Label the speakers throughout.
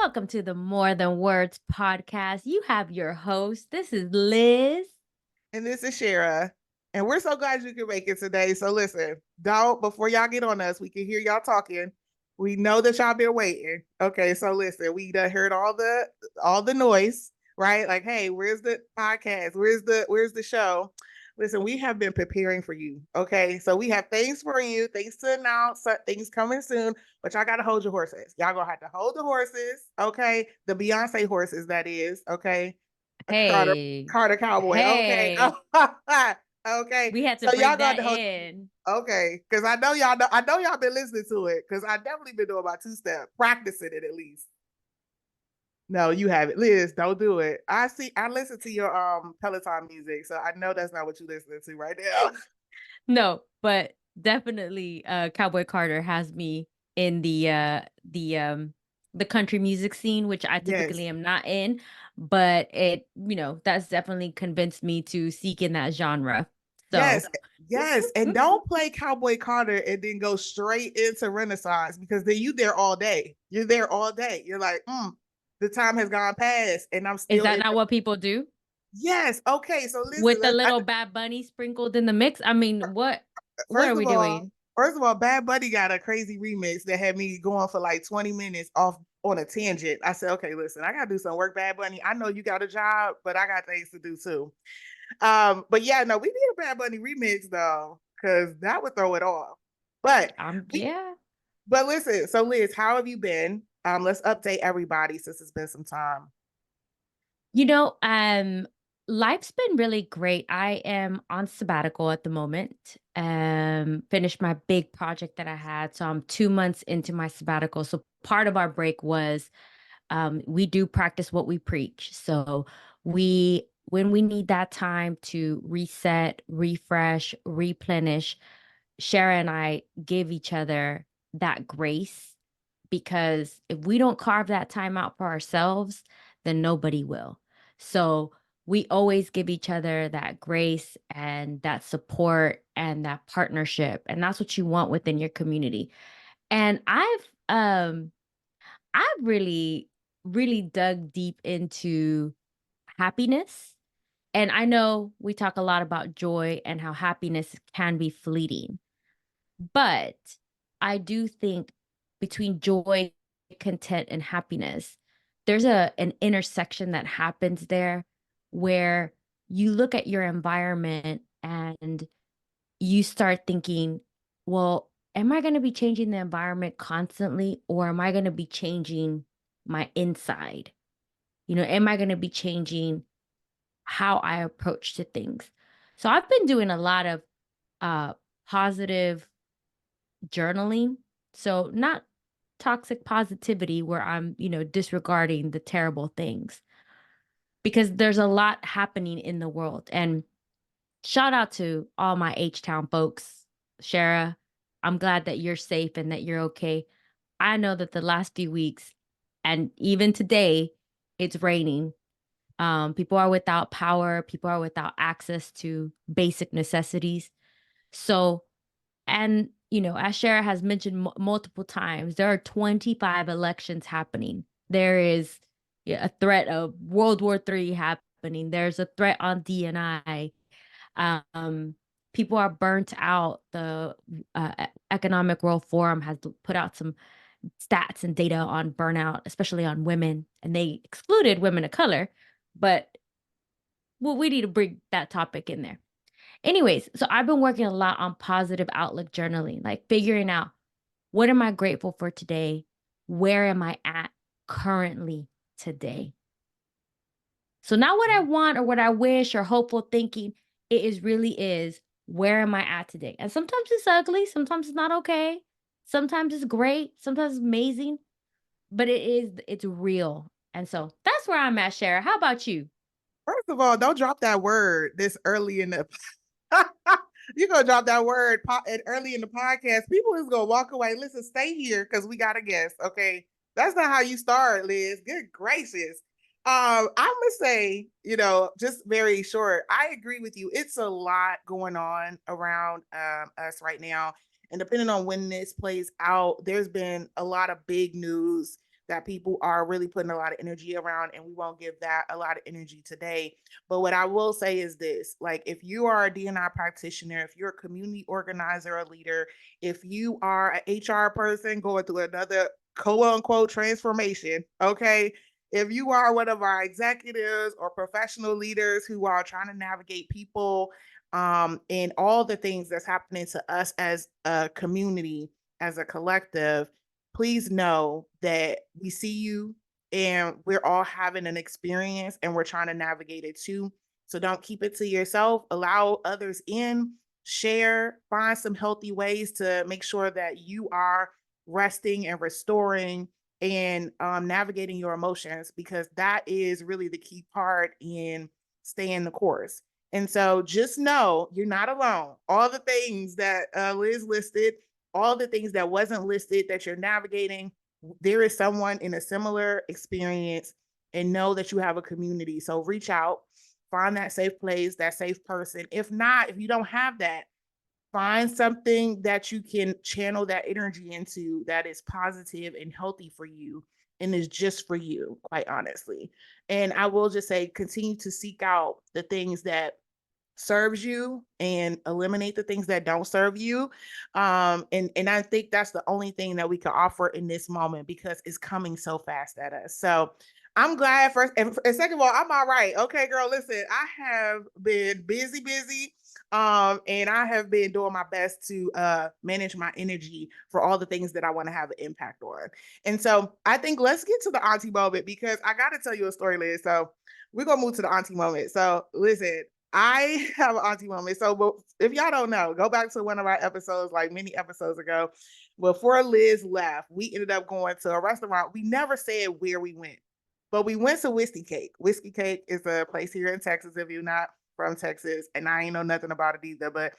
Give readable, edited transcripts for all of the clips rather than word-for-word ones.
Speaker 1: Welcome to the More Than Words podcast. You have your host. This is Liz.
Speaker 2: And this is Shara. And we're so glad you can make it today. So listen, before y'all get on us, we can hear y'all talking. We know that y'all been waiting. Okay, so listen, we done heard all the noise, right? Like, hey, where's the podcast? Where's the show? Listen, we have been preparing for you. Okay, so we have things for you, things to announce, things coming soon, but y'all gotta hold your horses. Y'all gonna have to hold the horses, okay? The Beyonce horses, that is, okay? A Carter
Speaker 1: Hey,
Speaker 2: Carter Cowboy. Okay.
Speaker 1: hey,
Speaker 2: Okay.
Speaker 1: we had to
Speaker 2: So y'all
Speaker 1: bring
Speaker 2: got
Speaker 1: that
Speaker 2: to hold.
Speaker 1: in.
Speaker 2: Okay, because I know y'all been listening to it because I definitely been doing my two-step, practicing it at least. No, you haven't. Liz, don't do it. I listen to your Peloton music, so I know that's not what you're listening to right now.
Speaker 1: No, but definitely Cowboy Carter has me in the country music scene, which I
Speaker 2: Yes.
Speaker 1: typically am not in, but that's definitely convinced me to seek in that genre. So
Speaker 2: Yes, yes. And don't play Cowboy Carter and then go straight into Renaissance because then you there all day. You're there all day. You're like, the time has gone past and I'm
Speaker 1: is
Speaker 2: still
Speaker 1: that
Speaker 2: in
Speaker 1: not
Speaker 2: the.
Speaker 1: what people do?
Speaker 2: Yes. Okay. So listen,
Speaker 1: With the little Bad Bunny sprinkled in the mix? I mean, what
Speaker 2: first
Speaker 1: are
Speaker 2: of
Speaker 1: we
Speaker 2: all,
Speaker 1: doing?
Speaker 2: Bad Buddy got a crazy remix that had me going for like 20 minutes off on a tangent. I said, okay, listen, I gotta do some work, Bad Bunny. I know you got a job, but I got things to do too. But yeah, no, we need a Bad Bunny remix though, because that would throw it off. But we
Speaker 1: Yeah.
Speaker 2: but listen, so Liz, how have you been? Let's update everybody since it's been some time.
Speaker 1: You know, life's been really great. I am on sabbatical at the moment. Finished my big project that I had. So I'm 2 months into my sabbatical. So part of our break was we do practice what we preach. So when we need that time to reset, refresh, replenish, Shara and I give each other that grace because if we don't carve that time out for ourselves, then nobody will. So we always give each other that grace and that support and that partnership. And that's what you want within your community. And I've really, really dug deep into happiness. And I know we talk a lot about joy and how happiness can be fleeting. But I do think between joy, content, and happiness, there's an intersection that happens there where you look at your environment and you start thinking, well, am I going to be changing the environment constantly or am I going to be changing my inside? Am I going to be changing how I approach to things? So I've been doing a lot of uh positive journaling. So not toxic positivity where I'm, disregarding the terrible things because there's a lot happening in the world. And shout out to all my H-Town folks. Shara, I'm glad that you're safe and that you're okay. I know that the last few weeks and even today, it's raining. People are without power, people are without access to basic necessities. So and, as Shara has mentioned multiple times, there are 25 elections happening. There is a threat of World War III happening. There's a threat on DNI. Um, People are burnt out. The Economic World Forum has put out some stats and data on burnout, especially on women, and they excluded women of color. But well, we need to bring that topic in there. Anyways, so I've been working a lot on positive outlook journaling, like figuring out what am I grateful for today? Where am I at currently today? So not what I want or what I wish or hopeful thinking. It really is where am I at today? And sometimes it's ugly, sometimes it's not okay. Sometimes it's great, sometimes it's amazing, but it's real. And so that's where I'm at, Shara. How about you?
Speaker 2: First of all, don't drop that word this early in the. You're gonna drop that word early in the podcast. People is gonna walk away. Listen, stay here because we got a guest. Okay, that's not how you start, Liz. Good gracious. I'm gonna say, just very short. I agree with you. It's a lot going on around us right now, and depending on when this plays out, there's been a lot of big news that people are really putting a lot of energy around, and we won't give that a lot of energy today. But what I will say is this, like, if you are a DNI practitioner, if you're a community organizer or leader, if you are an HR person going through another quote unquote transformation, okay, if you are one of our executives or professional leaders who are trying to navigate people and all the things that's happening to us as a community, as a collective, please know that we see you and we're all having an experience and we're trying to navigate it too. So don't keep it to yourself. Allow others in, share, find some healthy ways to make sure that you are resting and restoring and navigating your emotions, because that is really the key part in staying the course. And so just know you're not alone. All the things that Liz listed, all the things that wasn't listed that you're navigating, there is someone in a similar experience, and know that you have a community. So reach out, find that safe place, that safe person. If not, if you don't have that, find something that you can channel that energy into that is positive and healthy for you and is just for you, quite honestly. And I will just say, continue to seek out the things that serves you and eliminate the things that don't serve you. And I think that's the only thing that we can offer in this moment, because it's coming so fast at us. So I'm glad first and second of all, I'm all right. Okay, girl, listen, I have been busy. And I have been doing my best to manage my energy for all the things that I want to have an impact on. And so I think let's get to the auntie moment, because I got to tell you a story, Liz. So we're gonna move to the auntie moment. So listen, I have an auntie moment. So if y'all don't know, go back to one of our episodes, like many episodes ago. Before Liz left, we ended up going to a restaurant. We never said where we went, but we went to Whiskey Cake. Whiskey Cake is a place here in Texas, if you're not from Texas, and I ain't know nothing about it either. But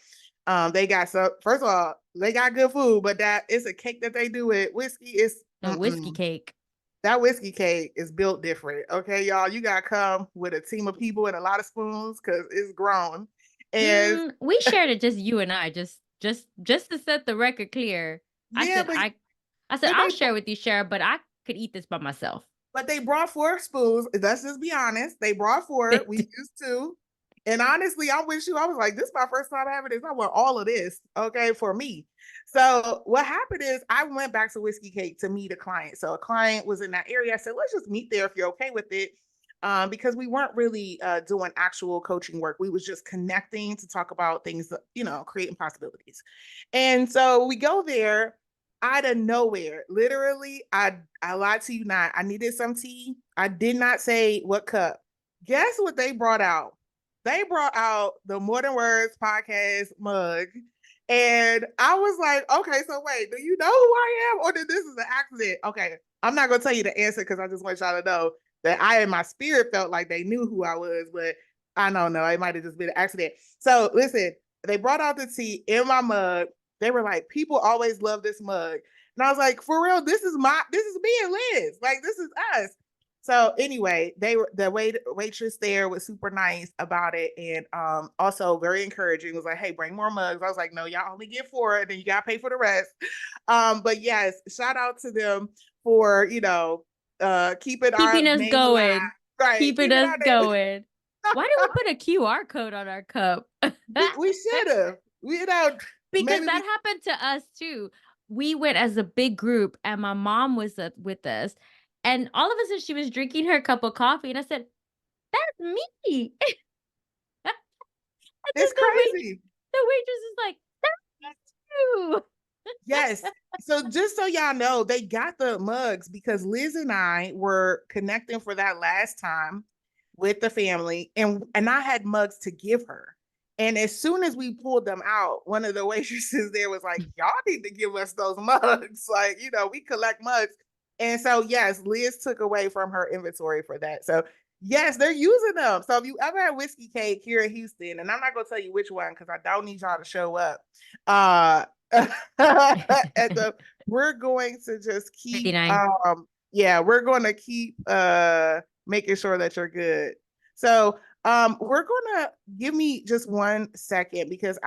Speaker 2: they got, so first of all, they got good food, but that it's a cake that they do with whiskey. It's
Speaker 1: The whiskey cake.
Speaker 2: that whiskey cake is built different. Okay, y'all, you gotta come with a team of people and a lot of spoons because it's grown. And
Speaker 1: We shared it, just you and I, just to set the record clear. I
Speaker 2: yeah,
Speaker 1: said I said
Speaker 2: but
Speaker 1: I'll
Speaker 2: they
Speaker 1: share with you, Shara, but I could eat this by myself.
Speaker 2: but they brought 4 spoons. Let's just be honest. They brought 4.
Speaker 1: They
Speaker 2: We
Speaker 1: did.
Speaker 2: used 2. And honestly, I'm with you. I was like, this is my first time having this. I want all of this, okay, for me. So what happened is I went back to Whiskey Cake to meet a client. So a client was in that area. I said, let's just meet there if you're okay with it. Because we weren't really doing actual coaching work. We was just connecting to talk about things, creating possibilities. And so we go there out of nowhere. Literally, I lied to you not. I needed some tea. I did not say what cup. Guess what they brought out? They brought out the More Than Words podcast mug. And I was like, okay, so wait, do you know who I am? Or did this is an accident? Okay, I'm not gonna tell you the answer because I just want y'all to know that I in my spirit felt like they knew who I was, but I don't know. It might have just been an accident. So listen, they brought out the tea in my mug. They were like, people always love this mug. And I was like, for real, this is me and Liz. Like, this is us. So anyway, the waitress there was super nice about it, and also very encouraging. Was like, hey, bring more mugs. I was like, no, y'all only get 4, and then you gotta pay for the rest. But yes, shout out to them for keeping our
Speaker 1: Keeping us
Speaker 2: name alive.
Speaker 1: going.
Speaker 2: Right,
Speaker 1: Keeping
Speaker 2: keeping
Speaker 1: us
Speaker 2: our name.
Speaker 1: going. Why do we put a QR code on our cup?
Speaker 2: We should have.
Speaker 1: Because
Speaker 2: Maybe
Speaker 1: that
Speaker 2: we.
Speaker 1: happened to us too. We went as a big group and my mom was with us. And all of a sudden she was drinking her cup of coffee and I said, "That's me." And then
Speaker 2: It's crazy.
Speaker 1: the waitress is like, "That's you."
Speaker 2: Yes. So just so y'all know, they got the mugs because Liz and I were connecting for that last time with the family, and I had mugs to give her. And as soon as we pulled them out, one of the waitresses there was like, y'all need to give us those mugs. Like, we collect mugs. And so yes, Liz took away from her inventory for that. So yes, they're using them. So if you ever had Whiskey Cake here in Houston, and I'm not gonna tell you which one because I don't need y'all to show up. At the we're going to just keep
Speaker 1: 59.
Speaker 2: we're going to keep making sure that you're good. So we're gonna give me just 1 second because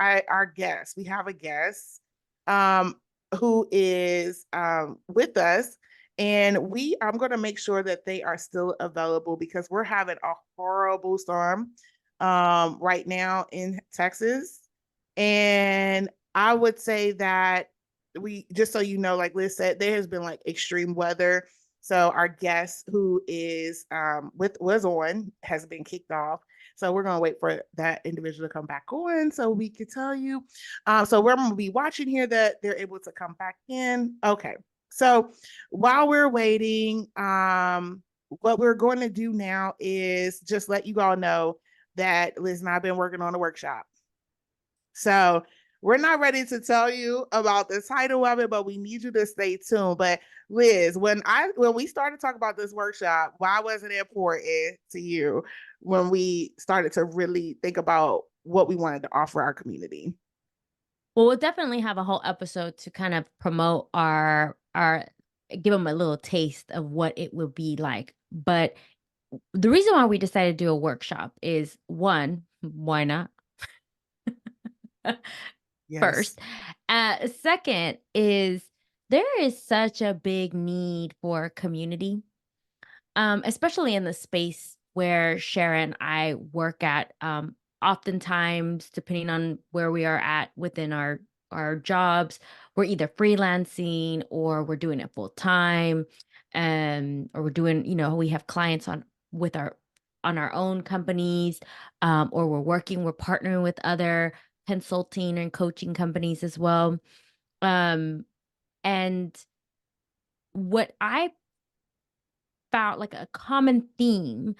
Speaker 2: we have a guest um who is with us, And I'm going to make sure that they are still available because we're having a horrible storm right now in Texas. And I would say that just so you know, like Liz said, there has been like extreme weather. So our guest who is was on has been kicked off. So we're gonna wait for that individual to come back on so we can tell you. So we're gonna be watching here that they're able to come back in. Okay. So while we're waiting, what we're going to do now is just let you all know that Liz and I have been working on a workshop. So we're not ready to tell you about the title of it, but we need you to stay tuned. But Liz, when we started talking about this workshop, why wasn't it important to you when we started to really think about what we wanted to offer our community?
Speaker 1: Well, we'll definitely have a whole episode to kind of promote our give them a little taste of what it will be like. But the reason why we decided to do a workshop is one, why not?
Speaker 2: Yes.
Speaker 1: First. Second is there is such a big need for community, especially in the space where Sharon and I work at. Oftentimes, depending on where we are at within our jobs, we're either freelancing or we're doing it full time, or we're doing, we have clients on our own companies, or we're partnering with other consulting and coaching companies as well. Um, and what I found like a common theme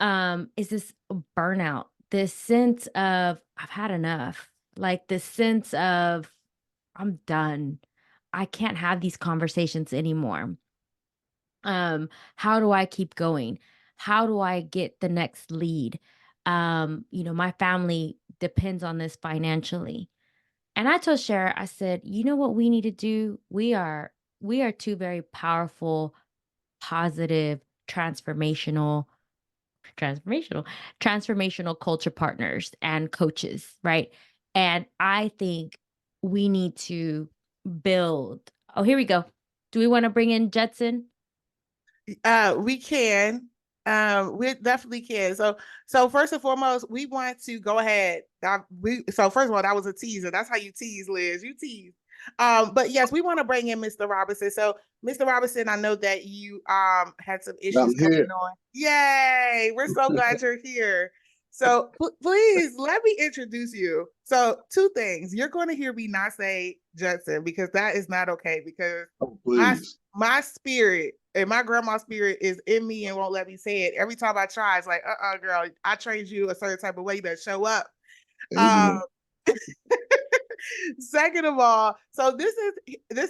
Speaker 1: is this burnout, this sense of I've had enough, like this sense of I'm done. I can't have these conversations anymore. How do I keep going? How do I get the next lead? My family depends on this financially. And I told Cher, I said, you know what we need to do? We are two very powerful, positive, transformational, transformational culture partners and coaches, right? And I think we need to build. Oh, here we go. Do we want to bring in Judson?
Speaker 2: We can. We definitely can. So first and foremost, we want to go ahead. So first of all, that was a teaser. That's how you tease, Liz. You tease. But yes, we want to bring in Mr. Robinson. So Mr. Robinson, I know that you had some issues
Speaker 3: I'm
Speaker 2: coming
Speaker 3: here.
Speaker 2: on. Yay! We're so glad you're here. So please let me introduce you. So two things. You're going to hear me not say Judson because that is not okay because
Speaker 3: Oh,
Speaker 2: my
Speaker 3: please.
Speaker 2: my spirit and my grandma's spirit is in me and won't let me say it. Every time I try, it's like, girl, I trained you a certain type of way. You better show up. Um,
Speaker 3: Amen.
Speaker 2: Second of all, so this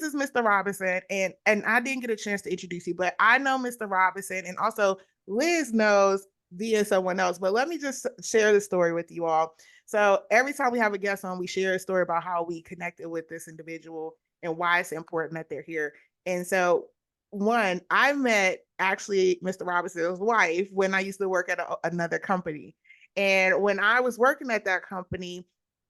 Speaker 2: is Mr. Robinson, and I didn't get a chance to introduce you, but I know Mr. Robinson, and also Liz knows via someone else. But let me just share the story with you all. So every time we have a guest on, we share a story about how we connected with this individual and why it's important that they're here. And so, one, I met actually Mr. Robinson's wife when I used to work at another company. And when I was working at that company,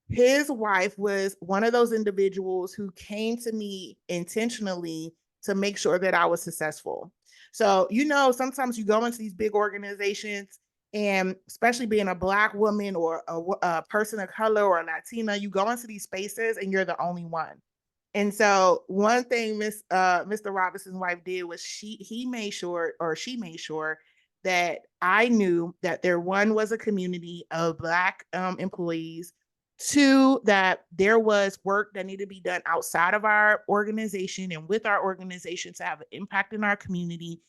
Speaker 2: his wife was one of those individuals who came to me intentionally to make sure that I was successful. So, sometimes you go into these big organizations, and especially being a Black woman or a person of color or a Latina, you go into these spaces and you're the only one. And so one thing Mr. Robinson's wife did was she made sure that I knew that there one was a community of Black employees, two that there was work that needed to be done outside of our organization and with our organization to have an impact in our community.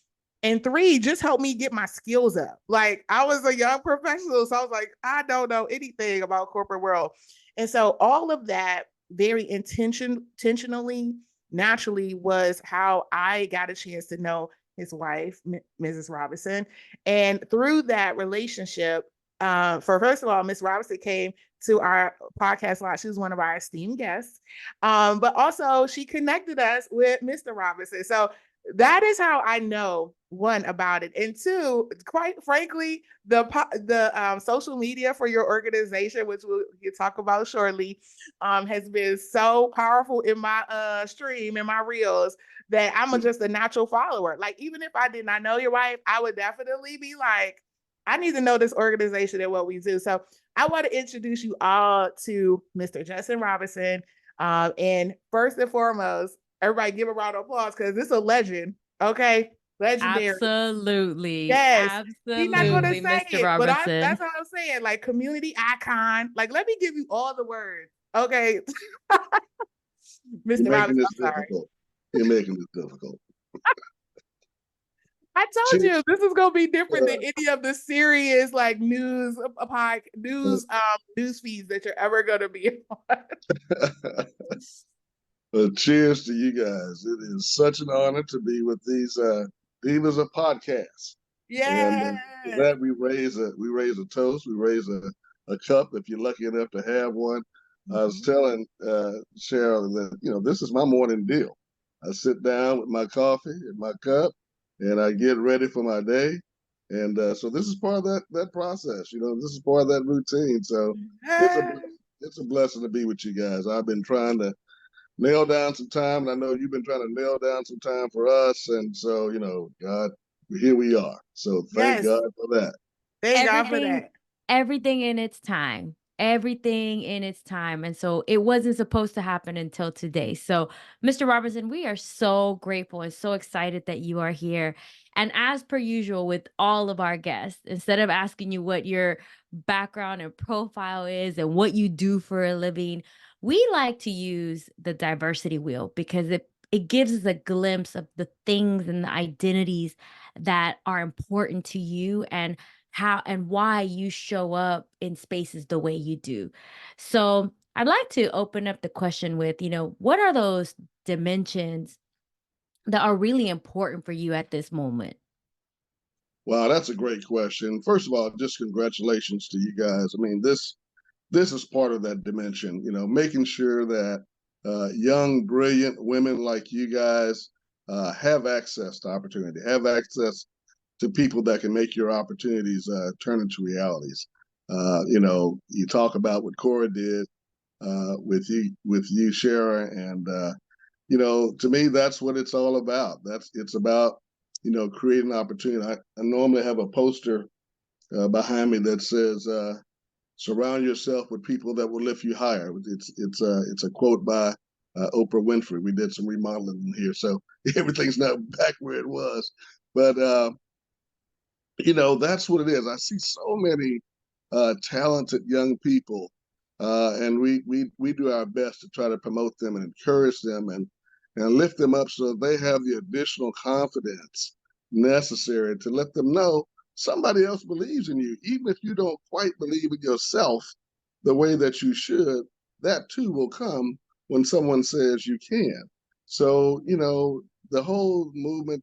Speaker 2: And three, just help me get my skills up. Like I was a young professional, so I was like, I don't know anything about corporate world. And so all of that very intentionally, naturally was how I got a chance to know his wife, Mrs. Robinson. And through that relationship, for first of all, Miss Robinson came to our podcast lot. She was one of our esteemed guests. But also she connected us with Mr. Robinson. So that is how I know, one, about it, and two, quite frankly, the social media for your organization, which we'll talk about shortly, has been so powerful in my stream and my reels that just a natural follower. Like, even if I did not know your wife, I would definitely be like, I need to know this organization and what we do. So I want to introduce you all to Mr. Judson Robinson. And first and foremost, everybody give a round of applause because this is a legend. Okay. Legendary.
Speaker 1: Absolutely.
Speaker 2: Yes. He's not gonna
Speaker 1: Absolutely,
Speaker 2: say
Speaker 1: Mr.
Speaker 2: it, but
Speaker 1: Robinson.
Speaker 2: that's what I'm saying. Like, community icon. Like, let me give you all the words. Okay.
Speaker 3: You're
Speaker 2: Mr.
Speaker 3: making
Speaker 2: Robinson,
Speaker 3: this
Speaker 2: I'm sorry.
Speaker 3: difficult. You're making this difficult.
Speaker 2: I told
Speaker 3: Cheers.
Speaker 2: you this is gonna be different than any of the serious like news feeds that you're ever gonna be on.
Speaker 3: Well, cheers to you guys. It is such an honor to be with these divas of podcasts. And for
Speaker 2: Yes.
Speaker 3: that we raise a toast, we raise a cup if you're lucky enough to have one. I was telling Cheryl that this is my morning deal. I sit down with my coffee and my cup, and I get ready for my day. And so this is part of that process. This is part of that routine. So it's a
Speaker 2: Yes.
Speaker 3: it's a blessing to be with you guys. I've been trying to nail down some time, and I know you've been trying to nail down some time for us. And so God, here we are. So thank
Speaker 2: Yes.
Speaker 3: God for that.
Speaker 2: Thank God for
Speaker 1: Everything
Speaker 2: that.
Speaker 1: everything in its time. Everything in its time, and so it wasn't supposed to happen until today. So, Mr. Robinson, we are so grateful and so excited that you are here. And as per usual with all of our guests, instead of asking you what your background and profile is and what you do for a living, we like to use the diversity wheel because it gives us a glimpse of the things and the identities that are important to you and how and why you show up in spaces the way you do. So I'd like to open up the question with, what are those dimensions that are really important for you at this moment?
Speaker 3: Wow, that's a great question. First of all, just congratulations to you guys. I mean, this is part of that dimension. Making sure that young, brilliant women like you guys have access to opportunity, have access to people that can make your opportunities turn into realities. You talk about what Cora did with you, Shara, and to me, that's what it's all about. It's about creating opportunity. I normally have a poster behind me that says surround yourself with people that will lift you higher. It's a quote by Oprah Winfrey. We did some remodeling in here, so everything's not back where it was. But that's what it is. I see so many talented young people, and we do our best to try to promote them and encourage them and lift them up so they have the additional confidence necessary to let them know somebody else believes in you, even if you don't quite believe in yourself the way that you should. That too will come when someone says you can. So the whole movement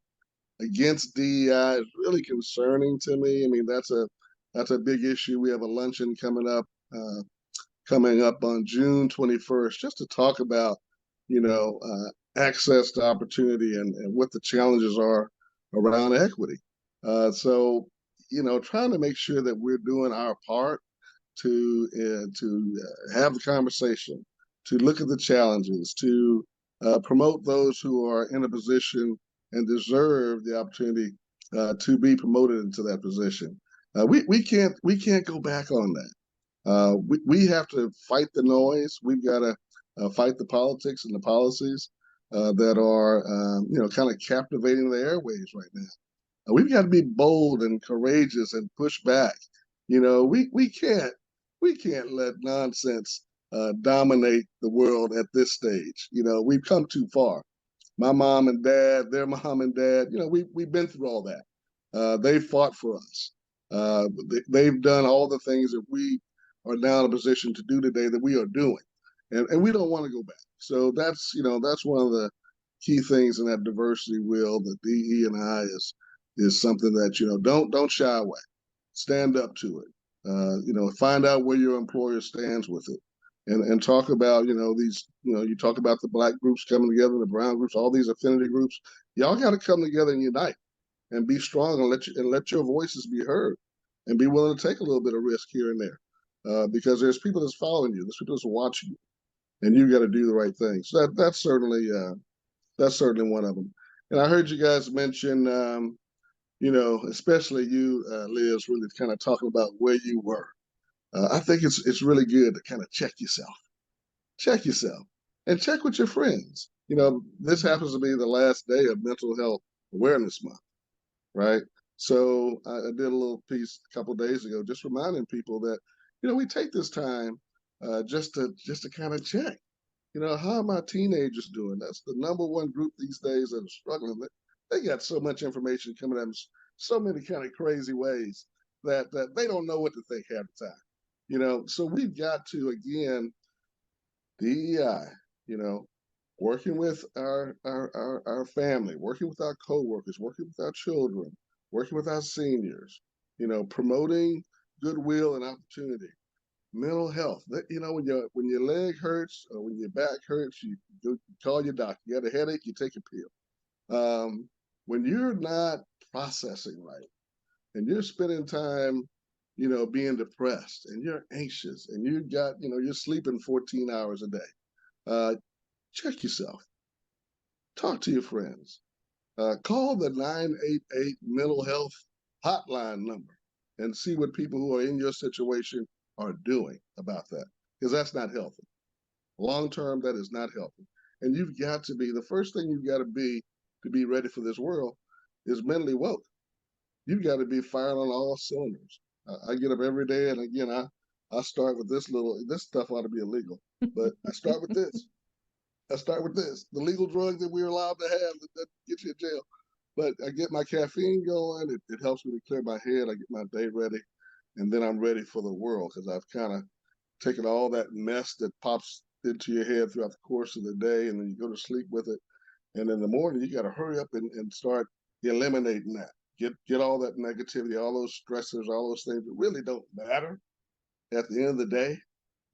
Speaker 3: against DEI is really concerning to me. I mean, that's a big issue. We have a luncheon coming up on June 21st, just to talk about access to opportunity and what the challenges are around equity. So trying to make sure that we're doing our part to have the conversation, to look at the challenges, to promote those who are in a position and deserve the opportunity to be promoted into that position. We can't go back on that. We have to fight the noise. We've got to fight the politics and the policies that are kind of captivating the airwaves right now. We've got to be bold and courageous and push back. We can't let nonsense dominate the world at this stage. We've come too far. My mom and dad, their mom and dad, we've been through all that. They fought for us. They've done all the things that we are now in a position to do today that we are doing, and we don't want to go back. So that's one of the key things in that diversity wheel that DE and I is something that don't shy away, stand up to it. Find out where your employer stands with it. and talk about, these, you talk about the Black groups coming together, the brown groups, all these affinity groups. Y'all got to come together and unite and be strong and let your voices be heard and be willing to take a little bit of risk here and there, because there's people that's following you, there's people that's watching you, and you got to do the right thing. So that's certainly one of them. And I heard you guys mention, especially you, Liz, really kind of talking about where you were. I think it's really good to kind of check yourself, and check with your friends. This happens to be the last day of Mental Health Awareness Month, right? So I did a little piece a couple of days ago, just reminding people that we take this time just to kind of check. How are my teenagers doing? That's the number one group these days that are struggling. They got so much information coming at them, so many kind of crazy ways that they don't know what to think half the time. So we've got to, again, DEI, working with our family, working with our coworkers, working with our children, working with our seniors, promoting goodwill and opportunity. Mental health. When your leg hurts or when your back hurts, you call your doctor. You got a headache, you take a pill. When you're not processing right and you're spending time, being depressed and you're anxious and you're sleeping 14 hours a day, check yourself. Talk to your friends. Call the 988 mental health hotline number and see what people who are in your situation are doing about that, because that's not healthy. Long term, that is not healthy. And you've got to be, the first thing you've got to be ready for this world is mentally woke. You've got to be firing on all cylinders. I get up every day, and again, I start with this stuff ought to be illegal, but I start with this. The legal drug that we're allowed to have that gets you in jail. But I get my caffeine going. It helps me to clear my head. I get my day ready, and then I'm ready for the world, because I've kind of taken all that mess that pops into your head throughout the course of the day, and then you go to sleep with it. And in the morning, you got to hurry up and start eliminating that. Get all that negativity, all those stressors, all those things that really don't matter at the end of the day.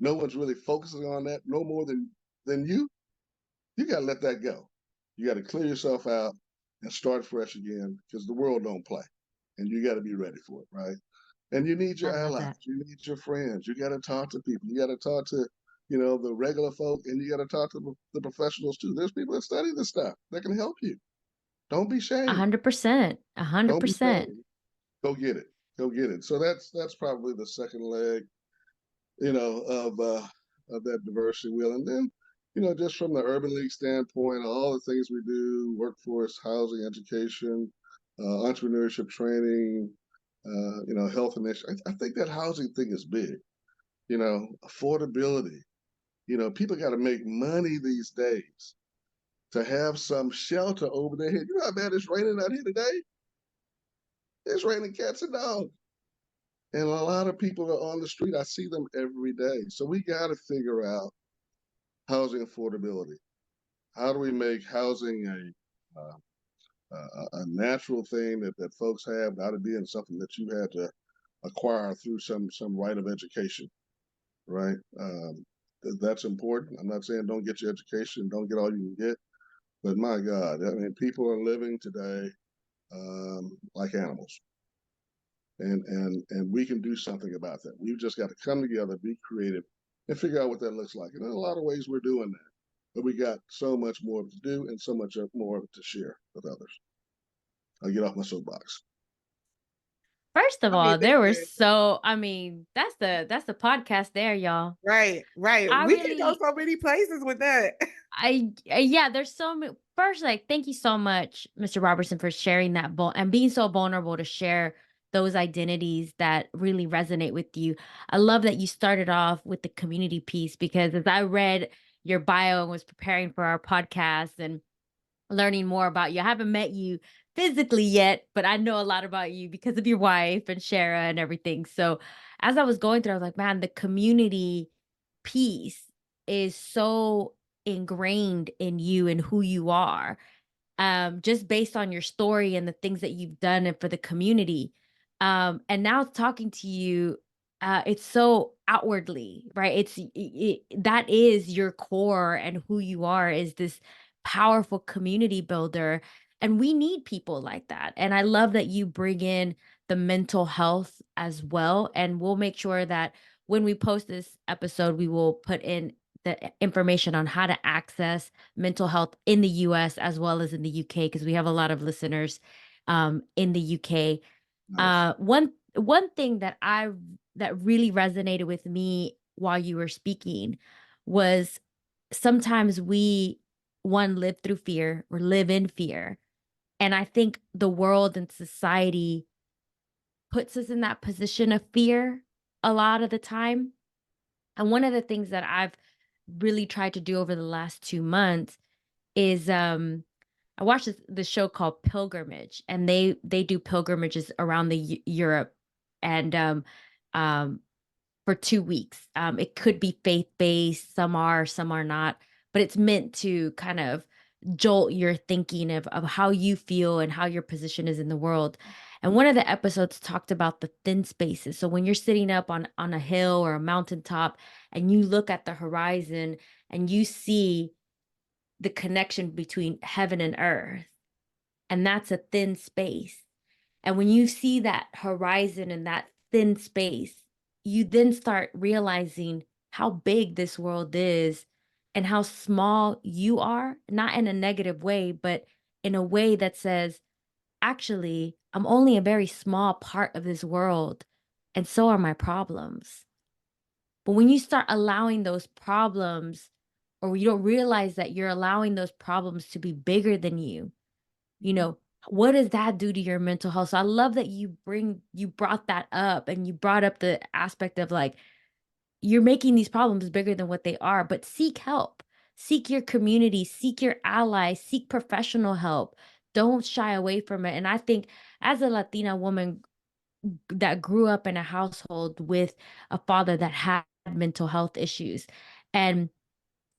Speaker 3: No one's really focusing on that no more than you. You got to let that go. You got to clear yourself out and start fresh again, because the world don't play, and you got to be ready for it, right? And you need
Speaker 1: I
Speaker 3: your
Speaker 1: love
Speaker 3: allies.
Speaker 1: that.
Speaker 3: You need your friends. You got to talk to people. You got to talk to, the regular folk, and you got to talk to the professionals too. There's people that study this stuff that can help you. Don't be shamed.
Speaker 1: 100%.
Speaker 3: Don't be
Speaker 1: 100%.
Speaker 3: shamed. Go get it. Go get it. So that's probably the second leg, of that diversity wheel. And then, just from the Urban League standpoint, all the things we do, workforce, housing, education, entrepreneurship training, health initiatives. I think that housing thing is big. Affordability. People got to make money these days to have some shelter over their head. You know how bad it's raining out here today? It's raining cats and dogs. And a lot of people are on the street. I see them every day. So we got to figure out housing affordability. How do we make housing a natural thing that folks have, not to be in something that you had to acquire through some right of education, right? That's important. I'm not saying don't get your education, don't get all you can get, but my God, I mean, people are living today like animals. And we can do something about that. We've just got to come together, be creative, and figure out what that looks like. And in a lot of ways, we're doing that. But we got so much more to do and so much more to share with others. I'll get off my soapbox.
Speaker 1: First of
Speaker 2: I mean,
Speaker 1: all, there were
Speaker 2: listen,
Speaker 1: so I mean, that's the podcast there, y'all.
Speaker 2: right.
Speaker 1: I
Speaker 2: We can go
Speaker 1: really
Speaker 2: so many places with that.
Speaker 1: yeah, there's so many. First, like, thank you so much, Mr. Robertson, for sharing that and being so vulnerable to share those identities that really resonate with you. I love that you started off with the community piece, because as I read your bio and was preparing for our podcast and learning more about you, I haven't met you physically yet, but I know a lot about you because of your wife and Shara and everything. So as I was going through, I was like, man, the community piece is so ingrained in you and who you are, just based on your story and the things that you've done and for the community. And now talking to you, it's so outwardly, right? That is your core, and who you are is this powerful community builder. And we need people like that. And I love that you bring in the mental health as well. And we'll make sure that when we post this episode, we will put in the information on how to access mental health in the US as well as in the UK, because we have a lot of listeners in the UK.
Speaker 3: Nice.
Speaker 1: One thing that really resonated with me while you were speaking was sometimes we live through fear or live in fear. And I think the world and society puts us in that position of fear a lot of the time. And one of the things that I've really tried to do over the last 2 months is I watched the show called Pilgrimage, and they do pilgrimages around the Europe, and um, for 2 weeks. It could be faith based, some are not, but it's meant to kind of jolt your thinking of how you feel and how your position is in the world. And one of the episodes talked about the thin spaces. So when you're sitting up on a hill or a mountaintop and you look at the horizon and you see the connection between heaven and earth, and that's a thin space. And when you see that horizon and that thin space, you then start realizing how big this world is and how small you are, not in a negative way, but in a way that says, actually, I'm only a very small part of this world, and so are my problems. But when you start allowing those problems, or you don't realize that you're allowing those problems to be bigger than you know, what does that do to your mental health? So I love that you brought that up, and you brought up the aspect of like you're making these problems bigger than what they are, but seek help. Seek your community, seek your allies, seek professional help. Don't shy away from it. And I think as a Latina woman that grew up in a household with a father that had mental health issues, and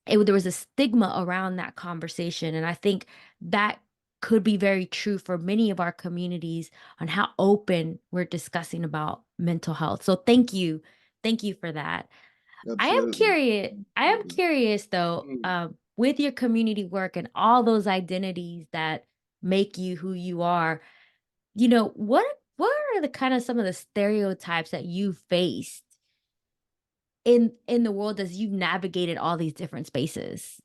Speaker 1: there was a stigma around that conversation. And I think that could be very true for many of our communities on how open we're discussing about mental health. So thank you. Thank you for that.
Speaker 3: Absolutely.
Speaker 1: I am
Speaker 3: Absolutely.
Speaker 1: curious though,
Speaker 3: Mm,
Speaker 1: with your community work and all those identities that make you who you are, what are the kind of some of the stereotypes that you faced in the world as you've navigated all these different spaces?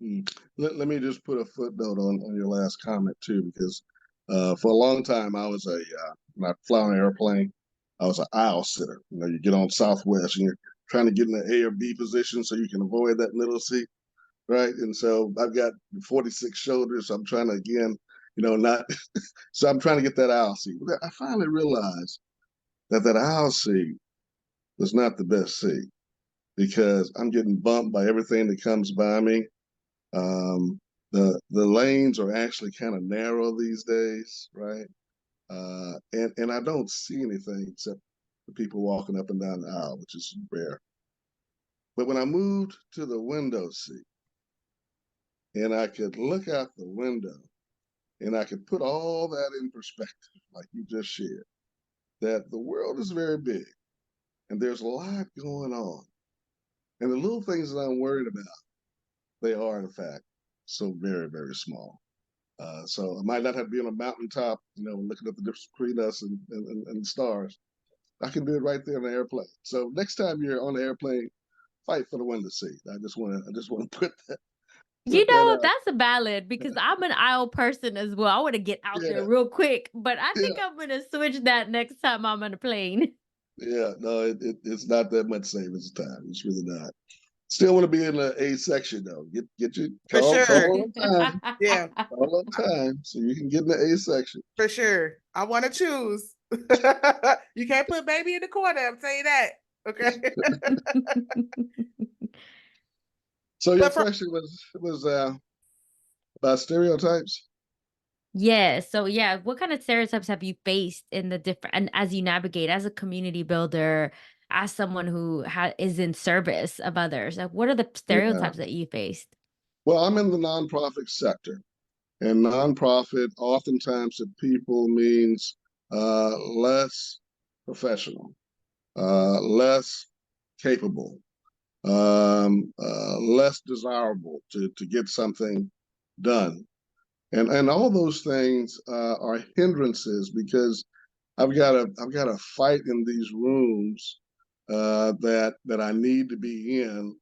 Speaker 3: mm. Let me just put a footnote on your last comment too, because for a long time I was when I fly on an airplane, I was an aisle sitter. You know, you get on Southwest and you're trying to get in the A or B position so you can avoid that middle seat, right? And so I've got 46 shoulders. So I'm trying to again, not. So I'm trying to get that aisle seat. I finally realized that aisle seat was not the best seat because I'm getting bumped by everything that comes by me. The lanes are actually kind of narrow these days, right? And I don't see anything except the people walking up and down the aisle, which is rare. But when I moved to the window seat and I could look out the window and I could put all that in perspective, like you just shared, that the world is very big and there's a lot going on. And the little things that I'm worried about, they are, in fact, so very, very small. So I might not have to be on a mountaintop, looking at the difference between us and stars. I can do it right there on the airplane. So next time you're on the airplane, fight for the window seat. I just want to put that out.
Speaker 1: That's a valid, because I'm an aisle person as well. I want to get out there
Speaker 3: Yeah,
Speaker 1: real quick, but I think
Speaker 3: yeah,
Speaker 1: I'm going to switch that next time I'm on a plane.
Speaker 3: yeah. No, it's not that much savings time. It's really not. Still want to be in the A section though. Get your
Speaker 2: For sure.
Speaker 3: call on time.
Speaker 2: Yeah,
Speaker 3: Call on time so you can get in the A section.
Speaker 2: for sure. I want to choose. You can't put baby in the corner. I'm telling you that. Okay.
Speaker 3: So your
Speaker 2: But for
Speaker 3: question was about stereotypes.
Speaker 1: Yeah. So yeah, what kind of stereotypes have you faced in the different, and as you navigate as a community builder, as someone who is in service of others, like what are the
Speaker 3: Yeah.
Speaker 1: stereotypes that you faced?
Speaker 3: Well, I'm in the nonprofit sector, and nonprofit oftentimes to people means less professional. less capable, less desirable to get something done. And all those things are hindrances because I've got to fight in these rooms that I need to be in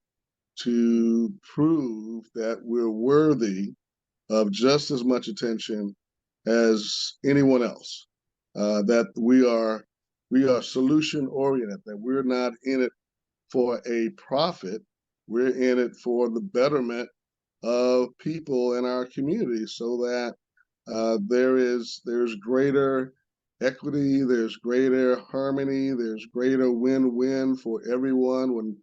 Speaker 3: to prove that we're worthy of just as much attention as anyone else. That we are solution oriented. That we're not in it for a profit. We're in it for the betterment of people in our community, so that there's greater equity, there's greater harmony, there's greater win-win for everyone when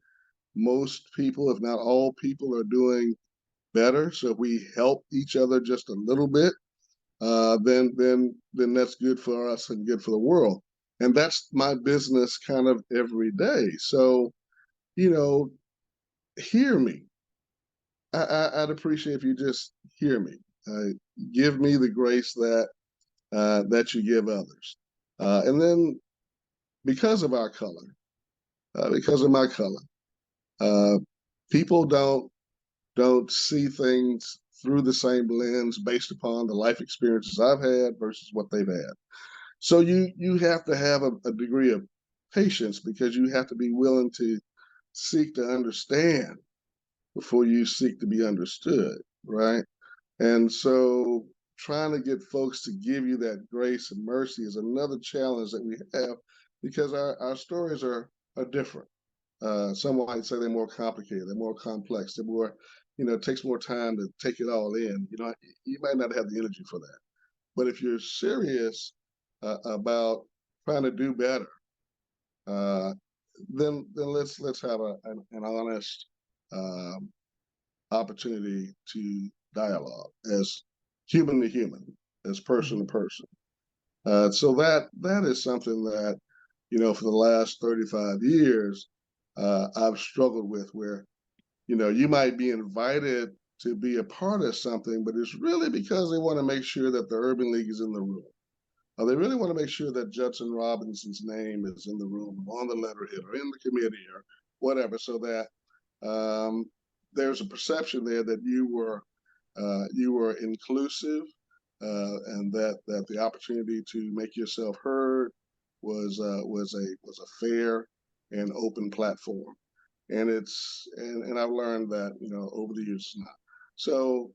Speaker 3: most people, if not all people, are doing better. So if we help each other just a little bit, then that's good for us and good for the world. And that's my business kind of every day. So, you know, hear me. I'd appreciate if you just hear me. Give me the grace that you give others. And then because of our color, because of my color, uh, people don't see things through the same lens based upon the life experiences I've had versus what they've had. So you have to have a degree of patience because you have to be willing to seek to understand before you seek to be understood, right? And so trying to get folks to give you that grace and mercy is another challenge that we have because our stories are different. Some might say they're more complicated, they're more complex, they're more, it takes more time to take it all in. You might not have the energy for that. But if you're serious about trying to do better, uh, then let's have an honest um, opportunity to dialogue as human to human, as person to person. So that is something that, for the last 35 years, I've struggled with where, you might be invited to be a part of something, but it's really because they want to make sure that the Urban League is in the room. Or they really want to make sure that Judson Robinson's name is in the room, on the letterhead, or in the committee, or whatever, so that there's a perception there that you were inclusive, and that the opportunity to make yourself heard was a fair and open platform. And and I've learned that over the years it's not. So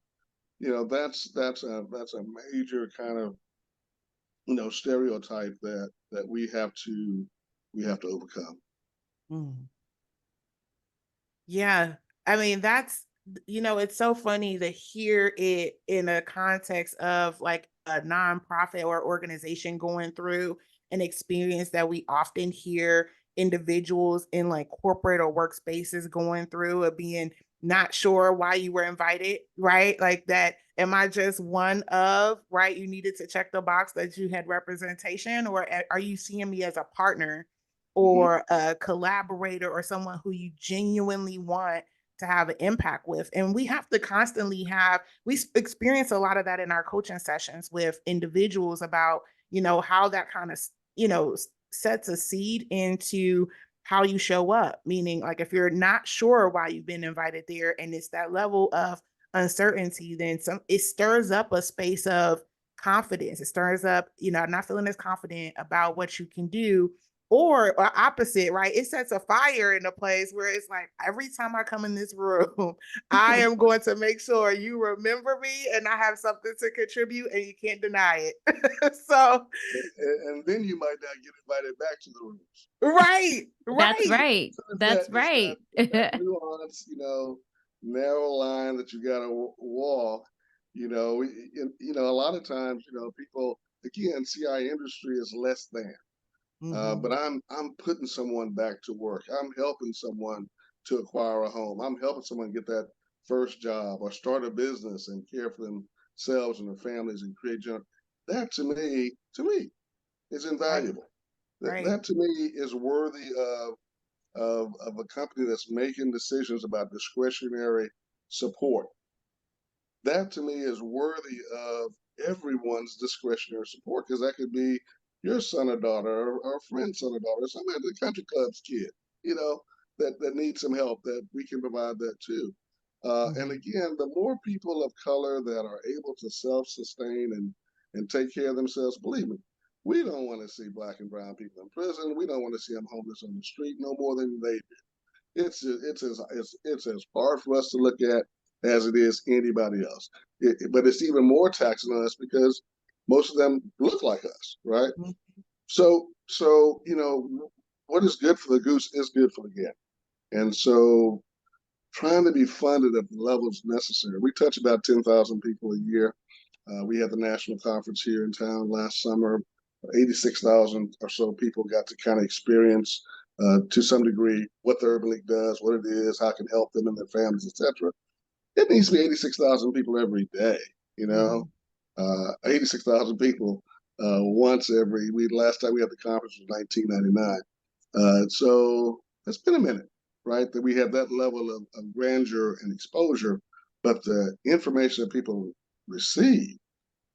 Speaker 3: that's a major kind of stereotype that we have to overcome.
Speaker 2: Mm. Yeah. I mean, it's so funny to hear it in a context of like a nonprofit or organization going through an experience that we often hear individuals in like corporate or workspaces going through, of being not sure why you were invited, right? Like that, am I just one of, right? You needed to check the box that you had representation, or are you seeing me as a partner
Speaker 3: Mm-hmm.
Speaker 2: or a collaborator or someone who you genuinely want to have an impact with? And we have to constantly we experience a lot of that in our coaching sessions with individuals about, how that kind of, sets a seed into how you show up. Meaning, like, if you're not sure why you've been invited there and it's that level of uncertainty, then it stirs up a space of confidence. It stirs up, not feeling as confident about what you can do, or opposite, right? It sets a fire in a place where it's like, every time I come in this room, I am going to make sure you remember me and I have something to contribute and you can't deny it. So,
Speaker 3: And then you might not get invited back to the rooms.
Speaker 2: right,
Speaker 1: That's
Speaker 2: right.
Speaker 1: right.
Speaker 3: So
Speaker 1: That's right.
Speaker 3: it's that nuance, narrow line that you got to walk. A lot of times, people again see our industry as less than. But I'm putting someone back to work. I'm helping someone to acquire a home. I'm helping someone get that first job or start a business and care for themselves and their families and create job. That to me, is
Speaker 2: Right,
Speaker 3: invaluable.
Speaker 2: right,
Speaker 3: That to me is worthy of a company that's making decisions about discretionary support. That to me is worthy of everyone's discretionary support because that could be your son or daughter or a friend's son or daughter, somebody at the country club's kid, you know, that needs some help, that we can provide that too. And
Speaker 2: Mhm.
Speaker 3: again, the more people of color that are able to self-sustain and take care of themselves, believe me, we don't want to see black and brown people in prison. We don't want to see them homeless on the street no more than they do. It's as hard for us to look at as it is anybody else. But it's even more taxing on us because most of them look like us, right?
Speaker 2: Mhm.
Speaker 3: So what is good for the goose is good for the gander, and so trying to be funded at the levels necessary. We touch about 10,000 people a year. We had the national conference here in town last summer. 86,000 or so people got to kind of experience to some degree what the Urban League does, what it is, how it can help them and their families, etc. It needs to be 86,000 people every day, you know,
Speaker 2: Mhm.
Speaker 3: 86,000 people once every. We last time we had the conference was 1999, so it's been a minute, right? That we had that level of grandeur and exposure, but the information that people receive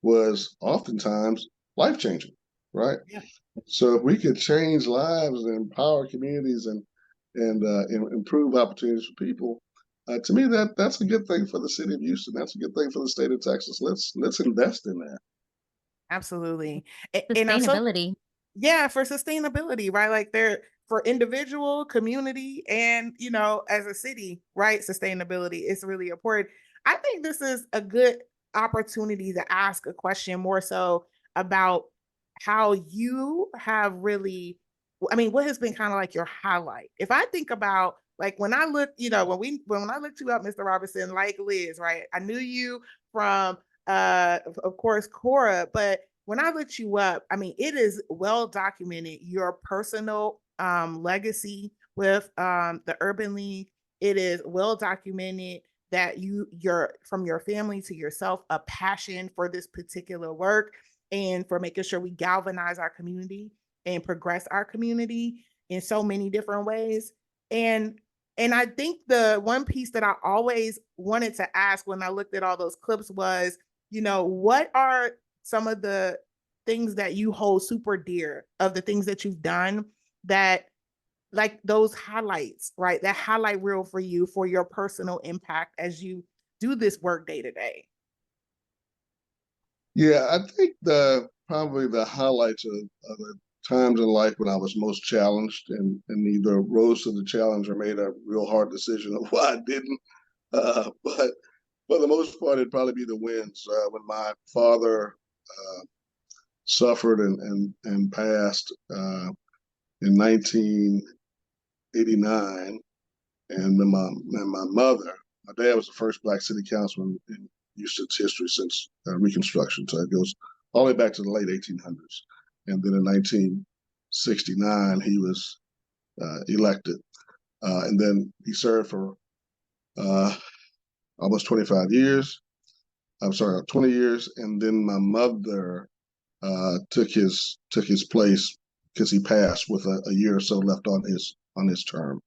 Speaker 3: was oftentimes life changing, right?
Speaker 2: Yeah.
Speaker 3: So if we could change lives and empower communities and improve opportunities for people, to me that's a good thing for the city of Houston. That's a good thing for the state of Texas. Let's invest in that.
Speaker 2: Absolutely. And I'm so
Speaker 1: Sustainability.
Speaker 2: yeah, for sustainability, right? Like they're for individual, community, and as a city, right? Sustainability is really important. I think this is a good opportunity to ask a question more so about how you have really, I mean, what has been kind of like your highlight? If I think about like when I look, when I looked you up, Mr. Robinson, like Liz, right? I knew you from of course Cora, but when I looked you up, I mean, it is well documented your personal legacy with the Urban League. It is well documented that you're from your family to yourself, a passion for this particular work and for making sure we galvanize our community and progress our community in so many different ways. And and I think the one piece that I always wanted to ask when I looked at all those clips was, what are some of the things that you hold super dear of the things that you've done that like those highlights, right? That highlight reel for you for your personal impact as you do this work day to day.
Speaker 3: Yeah, I think the probably the highlights of the times in life when I was most challenged and either rose to the challenge or made a real hard decision of why I didn't. But for the most part, it'd probably be the wins. When my father suffered and passed in 1989, and then my mother, my dad was the first black city councilman in Houston's history since Reconstruction. So it goes all the way back to the late 1800s. And then in 1969, he was elected. And then he served for uh, almost 25 years. I'm sorry, 20 years. And then my mother took his place because he passed with a year or so left on his term.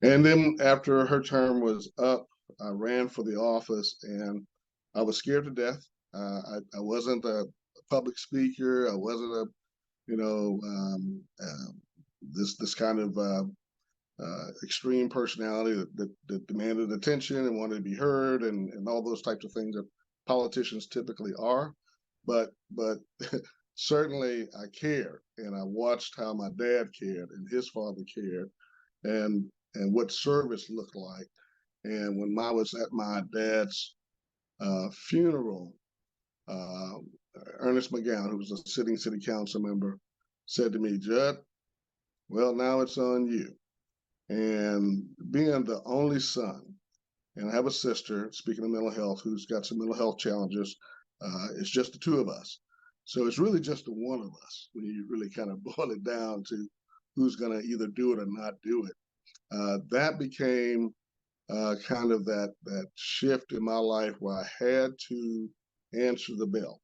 Speaker 3: And then after her term was up, I ran for the office, and I was scared to death. I wasn't a public speaker. I wasn't a you know this kind of extreme personality that demanded attention and wanted to be heard and all those types of things that politicians typically are. But certainly I cared, and I watched how my dad cared and his father cared, and what service looked like. And when I was at my dad's funeral, uh, Ernest McGowan, who was a sitting city council member, said to me, "Judd, well, now it's on you." And being the only son, and I have a sister, speaking of mental health, who's got some mental health challenges, it's just the two of us. So it's really just the one of us when you really kind of boil it down to who's going to either do it or not do it. That became kind of that shift in my life where I had to answer the bell,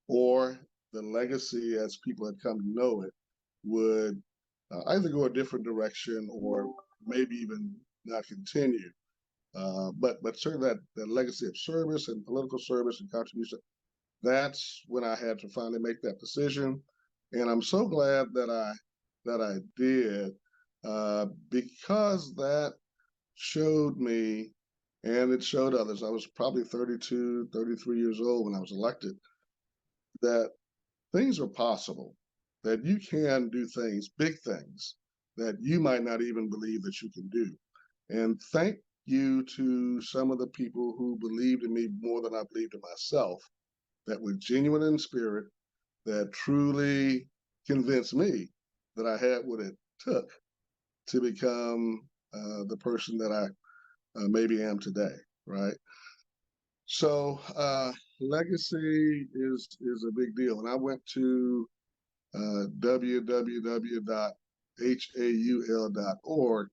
Speaker 3: or the legacy as people had come to know it would either go a different direction or maybe even not continue. But certainly that legacy of service and political service and contribution, that's when I had to finally make that decision. And I'm so glad that I did, because that showed me, and it showed others. I was probably 32, 33 years old when I was elected, that things are possible, that you can do things, big things, that you might not even believe that you can do. And thank you to some of the people who believed in me more than I believed in myself, that were genuine in spirit, that truly convinced me that I had what it took to become the person that I maybe am today, right? So legacy is a big deal, and I went to www.haul.org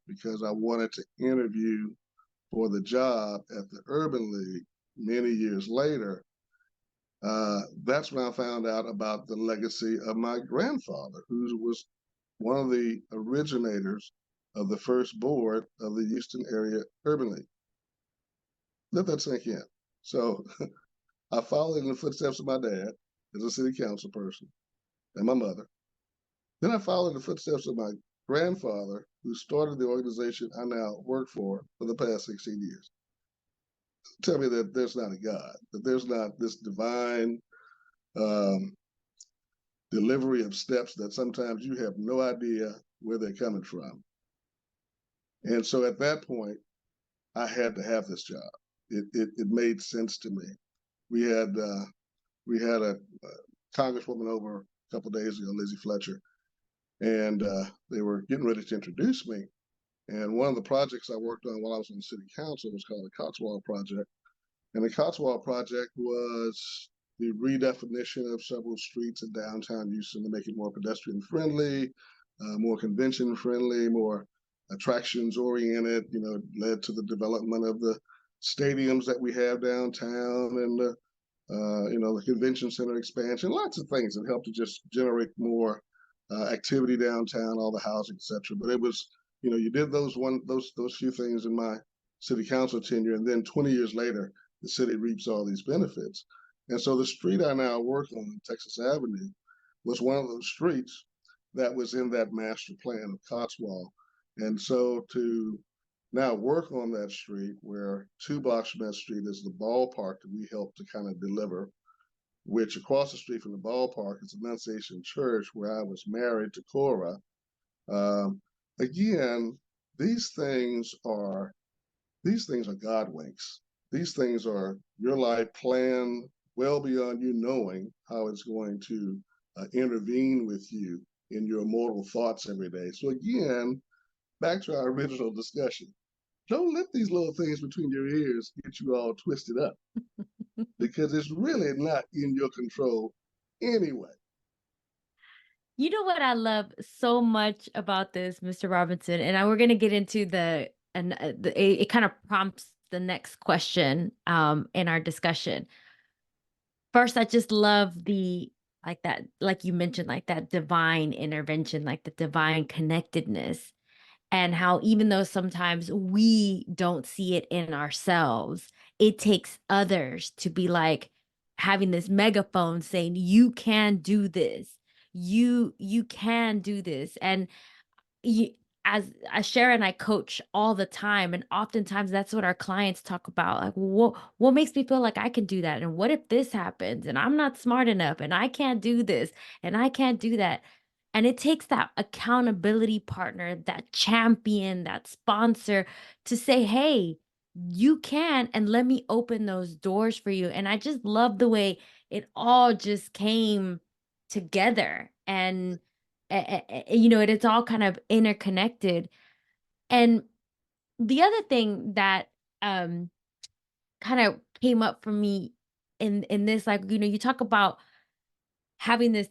Speaker 3: because I wanted to interview for the job at the Urban League many years later. That's when I found out about the legacy of my grandfather, who was one of the originators of the first board of the Houston Area Urban League. Let that sink in. So I followed in the footsteps of my dad as a city council person and my mother. Then I followed in the footsteps of my grandfather, who started the organization I now work for the past 16 years. Tell me that there's not a God, that there's not this divine um, delivery of steps that sometimes you have no idea where they're coming from. And so at that point, I had to have this job. It made sense to me. We had a congresswoman over a couple of days ago, Lizzie Fletcher, and they were getting ready to introduce me. And one of the projects I worked on while I was on the city council was called the Cotswold Project. And the Cotswold Project was the redefinition of several streets in downtown Houston to make it more pedestrian friendly, more convention friendly, more attractions oriented. You know, it led to the development of the stadiums that we have downtown and the the convention center expansion, lots of things that helped to just generate more activity downtown, all the housing, etc. But it was, you did those few things in my city council tenure, and then 20 years later, the city reaps all these benefits. And so the street I now work on, Texas Avenue, was one of those streets that was in that master plan of Cotswold. And so to now work on that street, where 2 blocks from that street is the ballpark that we helped to kind of deliver, which across the street from the ballpark is Annunciation Church, where I was married to Cora. Again, these things are God winks. These things are your life planned well beyond you knowing how it's going to intervene with you in your mortal thoughts every day. So again, back to our original discussion. Don't let these little things between your ears get you all twisted up because it's really not in your control anyway.
Speaker 1: You know what I love so much about this, Mr. Robinson, and we're going to get into it kind of prompts the next question in our discussion. First, I just love like that, like you mentioned, like that divine intervention, like the divine connectedness, and how even though sometimes we don't see it in ourselves, it takes others to be like having this megaphone saying, you can do this. You can do this. And you, as Sharon and I coach all the time, and oftentimes that's what our clients talk about. Like, what makes me feel like I can do that? And what if this happens? And I'm not smart enough, and I can't do this, and I can't do that. And it takes that accountability partner, that champion, that sponsor to say, hey, you can, and let me open those doors for you. And I just love the way it all just came together. And it's all kind of interconnected. And the other thing that um kind of came up for me in this, like, you talk about having this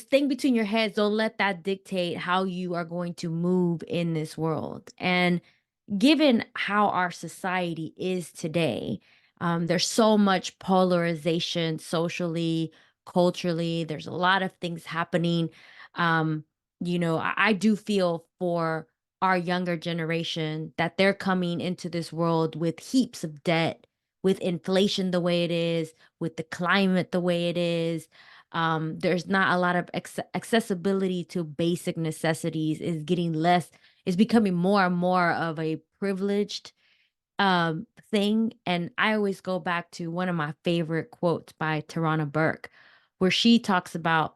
Speaker 1: thing between your heads. Don't let that dictate how you are going to move in this world. And given how our society is today, there's so much polarization socially, culturally. There's a lot of things happening. Um, I do feel for our younger generation that they're coming into this world with heaps of debt, with inflation the way it is, with the climate the way it is. There's not a lot of accessibility to basic necessities is getting less, is becoming more and more of a privileged thing. And I always go back to one of my favorite quotes by Tarana Burke, where she talks about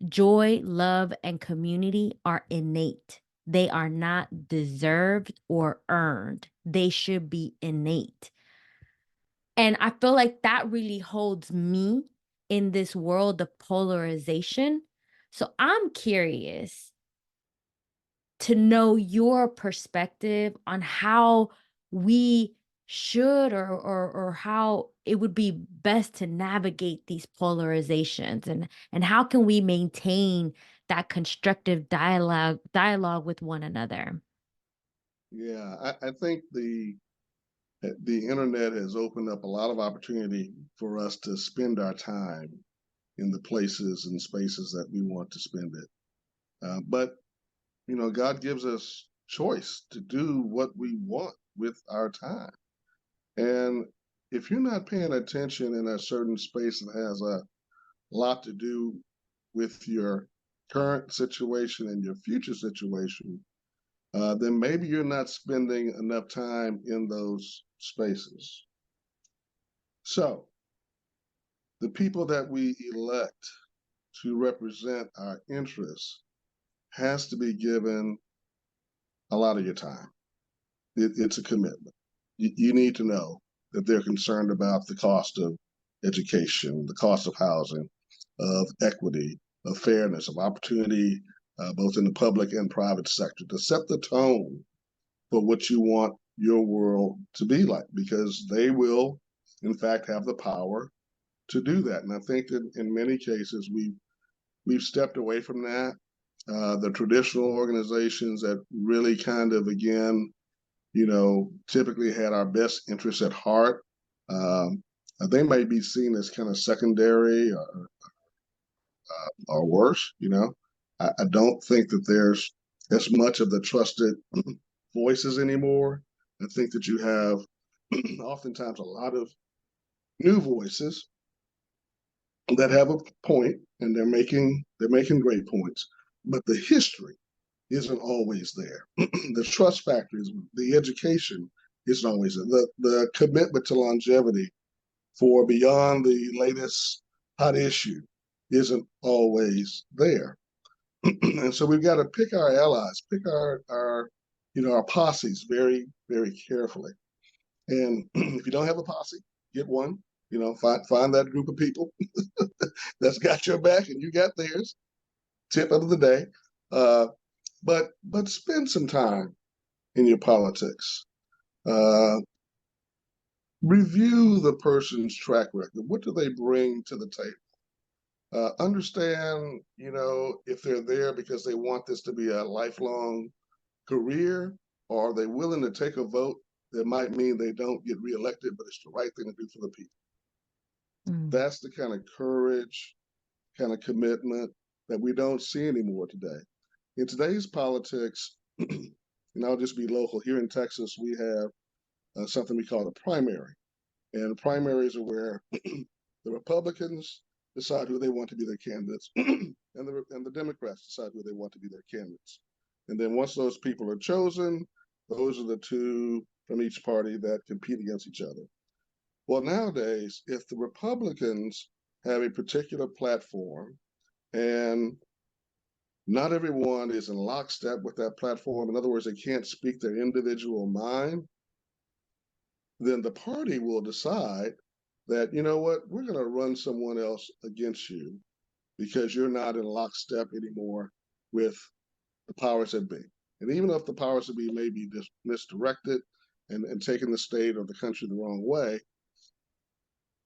Speaker 1: joy, love, and community are innate. They are not deserved or earned. They should be innate. And I feel like that really holds me in this world of polarization. So I'm curious to know your perspective on how we should, or how it would be best to navigate these polarizations, and how can we maintain that constructive dialogue with one another.
Speaker 3: Yeah, I think the internet has opened up a lot of opportunity for us to spend our time in the places and spaces that we want to spend it. But God gives us choice to do what we want with our time. And if you're not paying attention in a certain space that has a lot to do with your current situation and your future situation, then maybe you're not spending enough time in those spaces. So, the people that we elect to represent our interests has to be given a lot of your time. It's a commitment. You need to know that they're concerned about the cost of education, the cost of housing, of equity, of fairness, of opportunity, both in the public and private sector, to set the tone for what you want your world to be like, because they will, in fact, have the power to do that. And I think that in many cases we've stepped away from that. The traditional organizations that really kind of, again, typically had our best interests at heart, um, they may be seen as kind of secondary or worse. I don't think that there's as much of the trusted voices anymore. I think that you have oftentimes a lot of new voices that have a point, and they're making great points, but the history isn't always there. The trust factors, the education isn't always there. The commitment to longevity for beyond the latest hot issue isn't always there. And so we've got to pick our allies, pick our posses very, very carefully. And if you don't have a posse, get one. Find that group of people that's got your back and you got theirs. Tip of the day. Uh, but spend some time in your politics. Uh, Review the person's track record. What do they bring to the table? Understand, if they're there because they want this to be a lifelong career, or are they willing to take a vote that might mean they don't get reelected, but it's the right thing to do for the people.
Speaker 1: Mm.
Speaker 3: That's the kind of courage, kind of commitment that we don't see anymore today. In today's politics, and I'll just be local, here in Texas, we have something we call a primary. And primaries are where the Republicans decide who they want to be their candidates, and the Democrats decide who they want to be their candidates. And then once those people are chosen, those are the two from each party that compete against each other. Well, nowadays, if the Republicans have a particular platform and not everyone is in lockstep with that platform, in other words, they can't speak their individual mind, then the party will decide that, you know what, we're going to run someone else against you because you're not in lockstep anymore with the powers that be. And even if the powers that be may be misdirected and taking the state or the country the wrong way,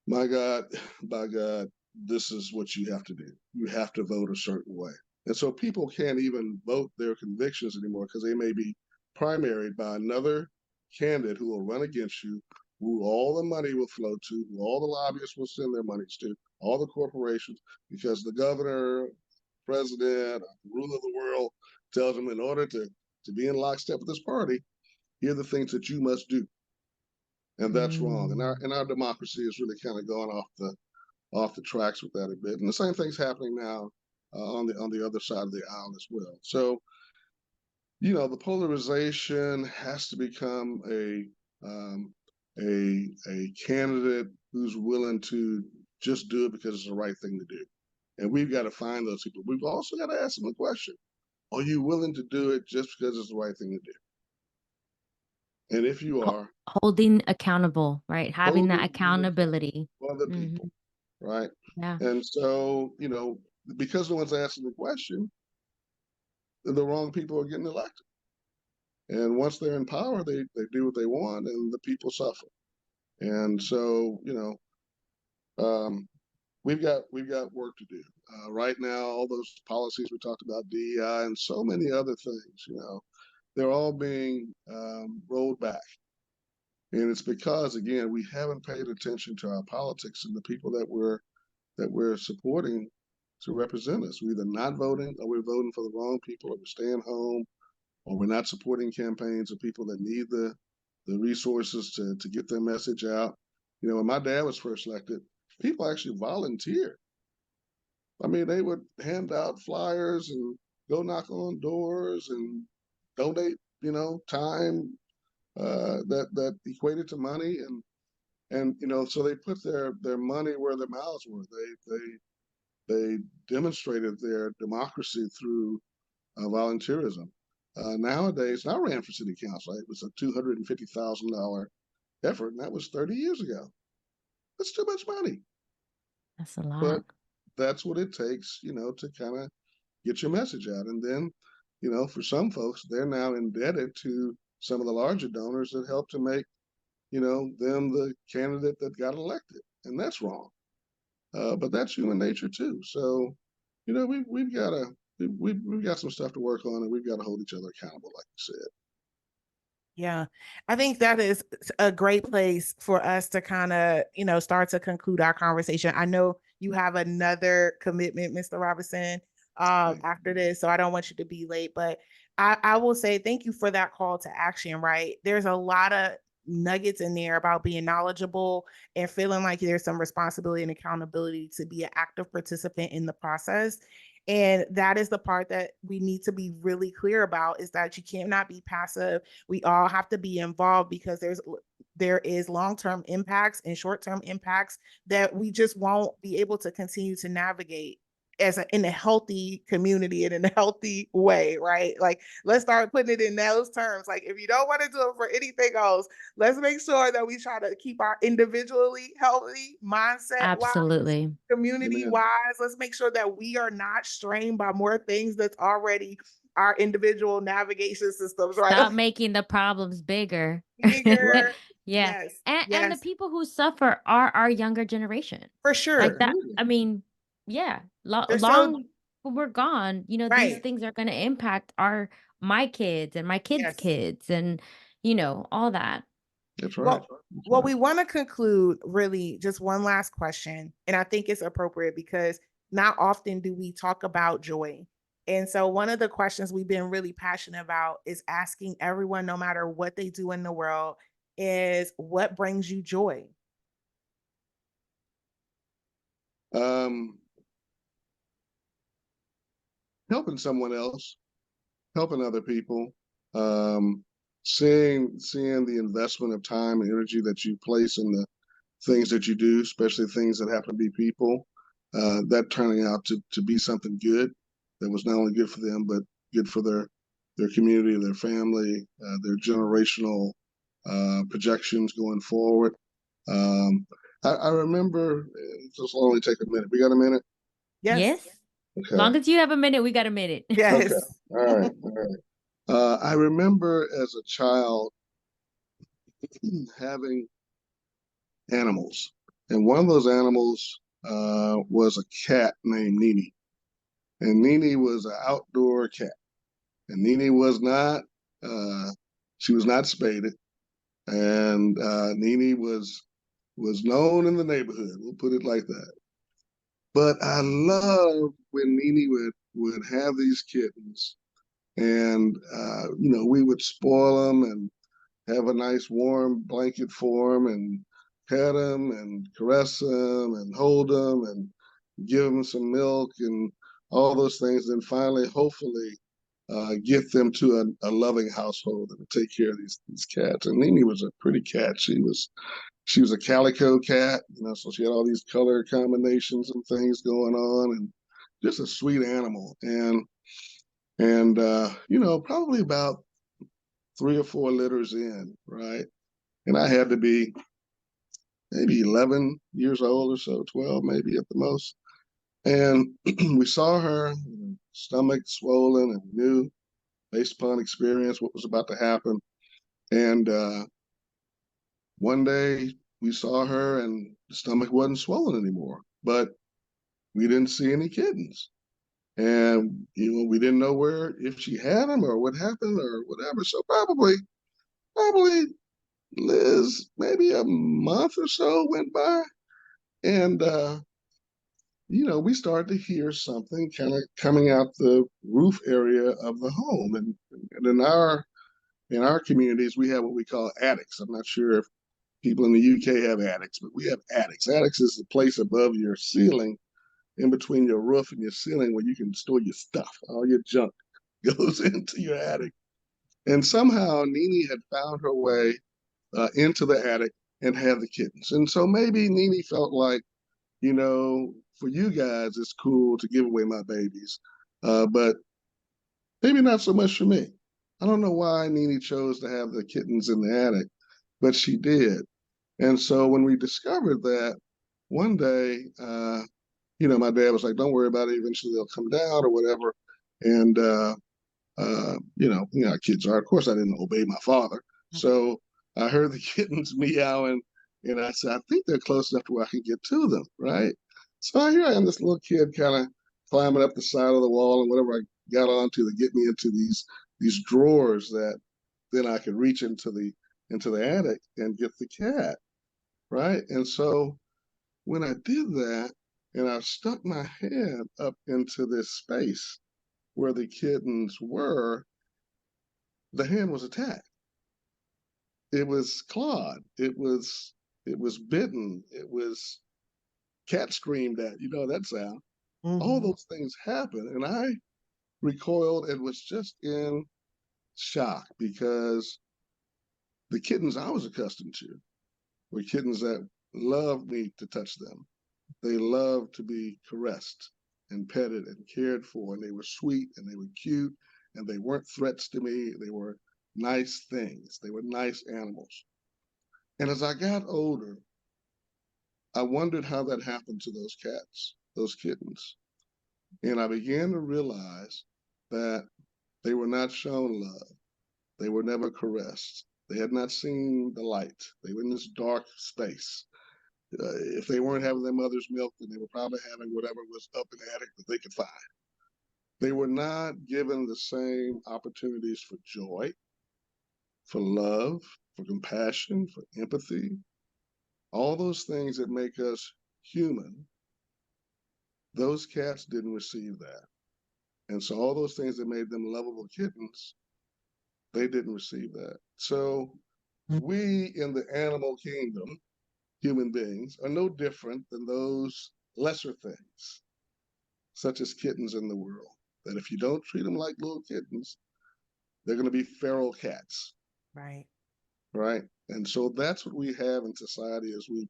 Speaker 3: my God, by God, this is what you have to do. You have to vote a certain way. And so people can't even vote their convictions anymore because they may be primaried by another candidate who will run against you, who all the money will flow to, who all the lobbyists will send their monies to, all the corporations, because the governor, president, the ruler of the world tells them in order to be in lockstep with this party, here are the things that you must do. And that's wrong. And our democracy has really kind of gone off off the tracks with that a bit. And the same thing's happening now on the other side of the aisle as well. So, the polarization has to become um, a candidate who's willing to just do it because it's the right thing to do. And we've got to find those people. We've also got to ask them the question: are you willing to do it just because it's the right thing to do? And if you are,
Speaker 1: Holding accountable, right? Having that
Speaker 3: holding
Speaker 1: accountability.
Speaker 3: other
Speaker 1: Hmm.
Speaker 3: people, right?
Speaker 1: Yeah,
Speaker 3: And so, because no one's asking the question, the wrong people are getting elected. And once they're in power, they do what they want, and the people suffer. And so, um, we've got work to do. Right now, all those policies we talked about, DEI, and so many other things, they're all being rolled back. And it's because, again, we haven't paid attention to our politics and the people that we're supporting to represent us. We're either not voting, or we're voting for the wrong people, or we're staying home, or we're not supporting campaigns of people that need the resources to get their message out. When my dad was first elected, people actually volunteered. I mean, they would hand out flyers and go knock on doors and donate, time that equated to money, and so they put their money where their mouths were. They demonstrated their democracy through volunteerism. Nowadays, and I ran for city council. It was a $250,000 effort, and that was 30 years ago. That's too much money,
Speaker 1: that's a
Speaker 3: but
Speaker 1: lot.
Speaker 3: that's what it takes, to kind of get your message out. And then, for some folks, they're now indebted to some of the larger donors that helped to make, them the candidate that got elected, and that's wrong. But that's human nature too. So, we've got some stuff to work on, and we've got to hold each other accountable, like you said.
Speaker 2: Yeah, I think that is a great place for us to kind of, start to conclude our conversation. I know you have another commitment, Mr. Robinson, after this, so I don't want you to be late, but I will say thank you for that call to action, right? There's a lot of nuggets in there about being knowledgeable and feeling like there's some responsibility and accountability to be an active participant in the process. And that is the part that we need to be really clear about, is that you cannot be passive. We all have to be involved, because there is long-term impacts and short-term impacts that we just won't be able to continue to navigate in a healthy community and in a healthy way, right? Like, let's start putting it in those terms. Like, if you don't want to do it for anything else, let's make sure that we try to keep our individually healthy mindset wise,
Speaker 1: Absolutely.
Speaker 2: community
Speaker 3: Amen.
Speaker 2: wise. Let's make sure that we are not strained by more things that's already our individual navigation systems, right?
Speaker 1: Stop making the problems bigger.
Speaker 3: Right.
Speaker 2: Bigger.
Speaker 1: Yeah.
Speaker 2: Yes.
Speaker 1: And the
Speaker 2: Yes.
Speaker 1: people who suffer are our younger generation.
Speaker 2: For
Speaker 1: Like
Speaker 2: sure.
Speaker 1: that,
Speaker 3: Absolutely.
Speaker 1: I mean, yeah,
Speaker 2: They're so
Speaker 1: long when we're gone, these
Speaker 2: right.
Speaker 1: things are going to impact my kids and my kids'
Speaker 2: Yes.
Speaker 1: kids and all that.
Speaker 3: That's right.
Speaker 2: Well,
Speaker 3: That's
Speaker 2: well,
Speaker 3: right.
Speaker 2: we want to conclude really just one last question. And I think it's appropriate because not often do we talk about joy. And so one of the questions we've been really passionate about is asking everyone, no matter what they do in the world, is what brings you joy?
Speaker 3: Um, Helping someone else, helping other people, um, seeing the investment of time and energy that you place in the things that you do, especially things that happen to be people, that turning out to be something good that was not only good for them, but good for their community, their family, their generational projections going forward. Um, I remember, this will only take a minute. We got a minute?
Speaker 2: Yes.
Speaker 1: Yes.
Speaker 3: Okay.
Speaker 1: Long as you have a minute, we got a minute.
Speaker 3: Okay.
Speaker 2: Yes.
Speaker 3: All right. All right. I remember as a child having animals, and one of those animals was a cat named Nene, and Nene was an outdoor cat, and Nene was not she was not spaded, and Nene was known in the neighborhood. We'll put it like that. But I loved when Nene would have these kittens, and we would spoil them and have a nice warm blanket for them and pet them and caress them and hold them and give them some milk and all those things. And finally, hopefully, get them to a loving household that would take care of these cats. And Nene was a pretty cat. She was a calico cat, so she had all these color combinations and things going on, and just a sweet animal. And probably about 3 or 4 litters in, right? And I had to be maybe 11 years old or so, 12 maybe at the most. And we saw her, stomach swollen, and knew based upon experience what was about to happen. And one day we saw her and the stomach wasn't swollen anymore, but we didn't see any kittens. And we didn't know where, if she had them or what happened or whatever. So probably Liz, maybe a month or so went by, and we started to hear something kind of coming out the roof area of the home. And in our communities, we have what we call attics. I'm not sure if people in the UK have attics, but we have attics. Attics is the place above your ceiling, in between your roof and your ceiling, where you can store your stuff. All your junk goes into your attic. And somehow Nene had found her way into the attic and had the kittens. And so maybe Nene felt like, for you guys, it's cool to give away my babies, but maybe not so much for me. I don't know why Nene chose to have the kittens in the attic, but she did. And so when we discovered that, one day, my dad was like, "Don't worry about it. Eventually they'll come down or whatever." And how kids are. Of course, I didn't obey my father, so I heard the kittens meowing, and I said, "I think they're close enough to where I can get to them." Right. So here I am, this little kid, kind of climbing up the side of the wall and whatever I got onto to get me into these drawers that then I could reach into the attic and get the cat. Right. And so when I did that, and I stuck my head up into this space where the kittens were, the hand was attacked. It was clawed. It was bitten. It was cat screamed at. You know that sound. All those things happened, and I recoiled and was just in shock, because the kittens I was accustomed to were kittens that loved me to touch them. They loved to be caressed and petted and cared for, and they were sweet and they were cute, and they weren't threats to me. They were nice things. They were nice animals. And as I got older, I wondered how that happened to those cats, those kittens. And I began to realize that they were not shown love. They were never caressed. They had not seen the light. They were in this dark space. If they weren't having their mother's milk, then they were probably having whatever was up in the attic that they could find. They were not given the same opportunities for joy, for love, for compassion, for empathy, all those things that make us human. Those cats didn't receive that. And so all those things that made them lovable kittens, they didn't receive that. So we in the animal kingdom, human beings, are no different than those lesser things, such as kittens in the world, that if you don't treat them like little kittens, they're going to be feral cats.
Speaker 2: Right.
Speaker 3: Right. And so that's what we have in society, is we've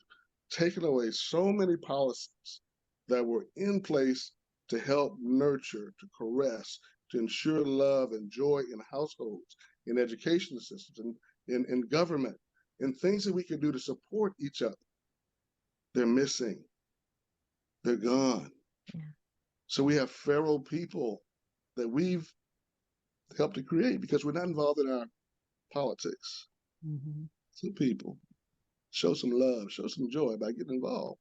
Speaker 3: taken away so many policies that were in place to help nurture, to caress, to ensure love and joy in households, in education systems, in government, in things that we can do to support each other. They're missing. They're gone.
Speaker 1: Yeah.
Speaker 3: So we have feral people that we've helped to create because we're not involved in our politics. So people, show some love, show some joy by getting involved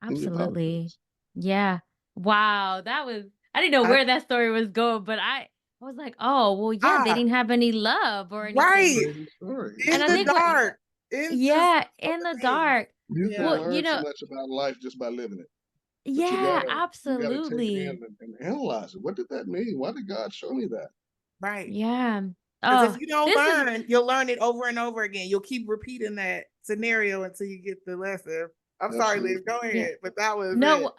Speaker 3: in your
Speaker 1: Absolutely.
Speaker 3: politics.
Speaker 1: Yeah. Wow. I didn't know
Speaker 2: I,
Speaker 1: where that story was going, but I was like, oh, well, yeah, they
Speaker 2: ah,
Speaker 1: didn't have any love or anything.
Speaker 2: right.
Speaker 3: Crazy story.
Speaker 1: And
Speaker 2: In
Speaker 1: I
Speaker 2: the
Speaker 1: think
Speaker 2: dark. In just
Speaker 1: yeah,
Speaker 2: all
Speaker 1: in
Speaker 2: the
Speaker 1: the
Speaker 2: things.
Speaker 1: dark.
Speaker 3: You can
Speaker 2: Yeah.
Speaker 1: Well,
Speaker 3: learn so much about life just by living it. But
Speaker 1: yeah,
Speaker 3: you gotta take it
Speaker 1: absolutely.
Speaker 3: in and analyze it. What did that mean? Why did God show me that?
Speaker 2: Right.
Speaker 1: Yeah.
Speaker 2: Because
Speaker 1: Oh,
Speaker 2: if you don't
Speaker 1: this is
Speaker 2: learn, you'll learn it over and over again. You'll keep repeating that scenario until you get the lesson. I'm sorry, Liz,
Speaker 3: Absolutely.
Speaker 2: go
Speaker 1: yeah.
Speaker 2: ahead, but that was it.
Speaker 1: No,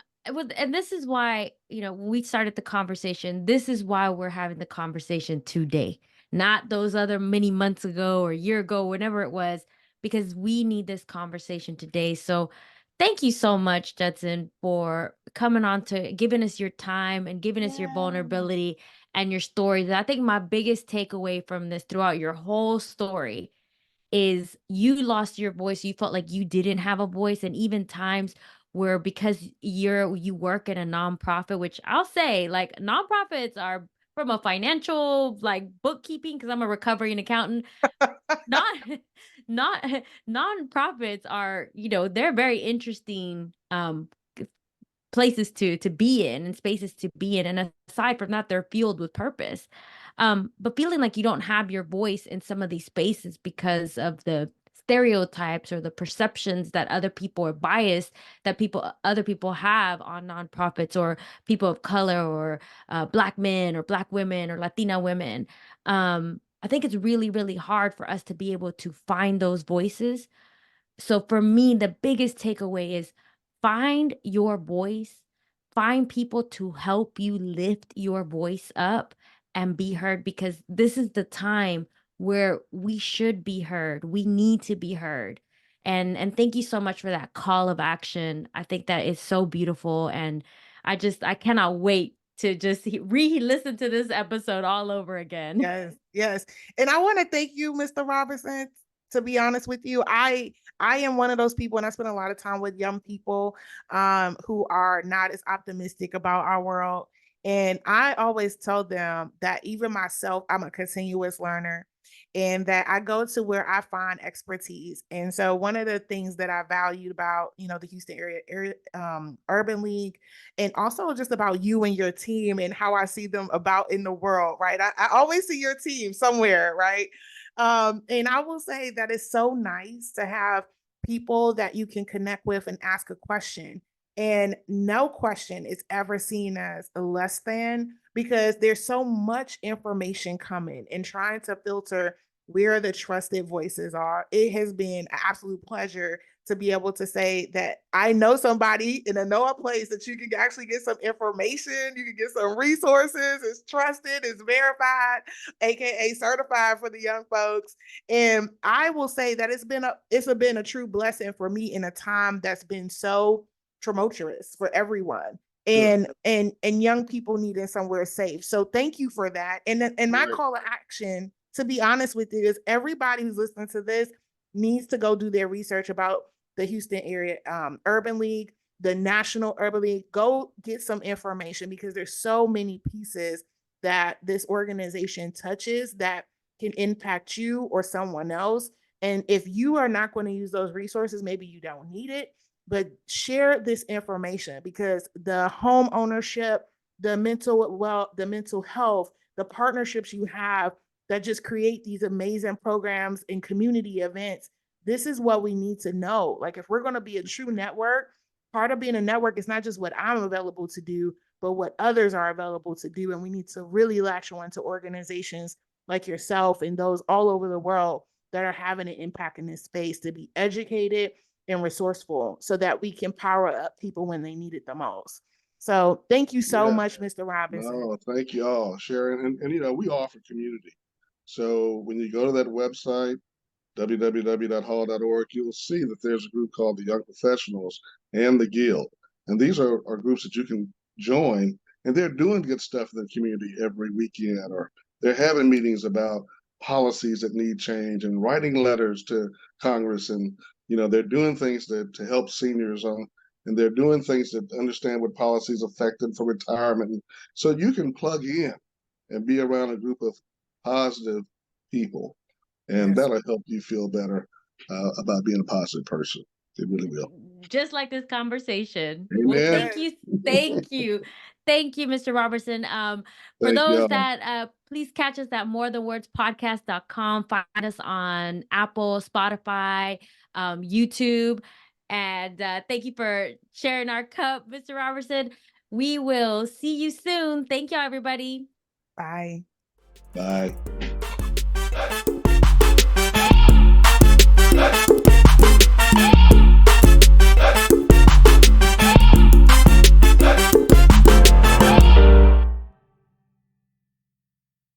Speaker 1: and this is why, when we started the conversation, this is why we're having the conversation today, not those other many months ago or a year ago, whenever it was, because we need this conversation today. So thank you so much, Judson, for coming on to giving us your time and giving us your
Speaker 2: Yeah.
Speaker 1: vulnerability and your stories. I think my biggest takeaway from this throughout your whole story is you lost your voice. You felt like you didn't have a voice. And even times where because you work in a nonprofit, which I'll say like nonprofits are from a financial like bookkeeping, because I'm a recovering accountant, not not nonprofits are, they're very interesting places to be in and spaces to be in, and aside from that they're fueled with purpose. But feeling like you don't have your voice in some of these spaces because of the stereotypes or the perceptions that other people are biased, that other people have on nonprofits or people of color or black men or black women or Latina women. I think it's really really hard for us to be able to find those voices. So for me, the biggest takeaway is find your voice, find people to help you lift your voice up and be heard, because this is the time where we should be heard. We need to be heard. And thank you so much for that call of action. I think that is so beautiful, and I cannot wait to just re-listen to this episode all over again.
Speaker 2: Yes, yes. And I want to thank you, Mr. Robinson. To be honest with you, I am one of those people, and I spend a lot of time with young people who are not as optimistic about our world. And I always tell them that even myself, I'm a continuous learner, and that I go to where I find expertise. And so one of the things that I valued about, the Houston area Urban League, and also just about you and your team and how I see them about in the world, right? I always see your team somewhere, right? And I will say that it's so nice to have people that you can connect with and ask a question. And no question is ever seen as a less than, because there's so much information coming, and trying to filter where the trusted voices are. It has been an absolute pleasure to be able to say that I know somebody in a place that you can actually get some information, you can get some resources, it's trusted, it's verified, aka certified for the young folks. And I will say that it's been a true blessing for me in a time that's been so tumultuous for everyone.
Speaker 3: Sure.
Speaker 2: And young people needing somewhere safe. So thank you for that. And my
Speaker 3: Right.
Speaker 2: call to action, to be honest with you, is everybody who's listening to this needs to go do their research about the Houston area Urban League, the National Urban League. Go get some information, because there's so many pieces that this organization touches that can impact you or someone else. And if you are not going to use those resources, maybe you don't need it, but share this information, because the home ownership, the mental health, the partnerships you have that just create these amazing programs and community events. This is what we need to know. Like, if we're going to be a true network, part of being a network is not just what I'm available to do, but what others are available to do. And we need to really latch on to organizations like yourself and those all over the world that are having an impact in this space, to be educated and resourceful, so that we can power up people when they need it the most. So thank you so
Speaker 3: Yeah.
Speaker 2: much, Mr. Robinson.
Speaker 3: No, thank you all, Sharon. And we offer community. So when you go to that website, www.hall.org, you'll see that there's a group called the Young Professionals and the Guild. And these are groups that you can join, and they're doing good stuff in the community every weekend, or they're having meetings about policies that need change and writing letters to Congress. And, they're doing things to help seniors on, and they're doing things to understand what policies affect them for retirement. So you can plug in and be around a group of positive people, and
Speaker 2: Yes.
Speaker 3: that'll help you feel better about being a positive person. It really will.
Speaker 1: Just like this conversation. Well,
Speaker 3: Amen.
Speaker 1: thank
Speaker 2: Yes.
Speaker 1: you. Thank you. Thank you, Mr. Robertson. For
Speaker 3: Thank
Speaker 1: those
Speaker 3: y'all.
Speaker 1: that please catch us at morethanwordspodcast.com. Find us on Apple, Spotify, YouTube. And thank you for sharing our cup, Mr. Robertson. We will see you soon. Thank y'all, everybody.
Speaker 2: Bye.
Speaker 3: Bye.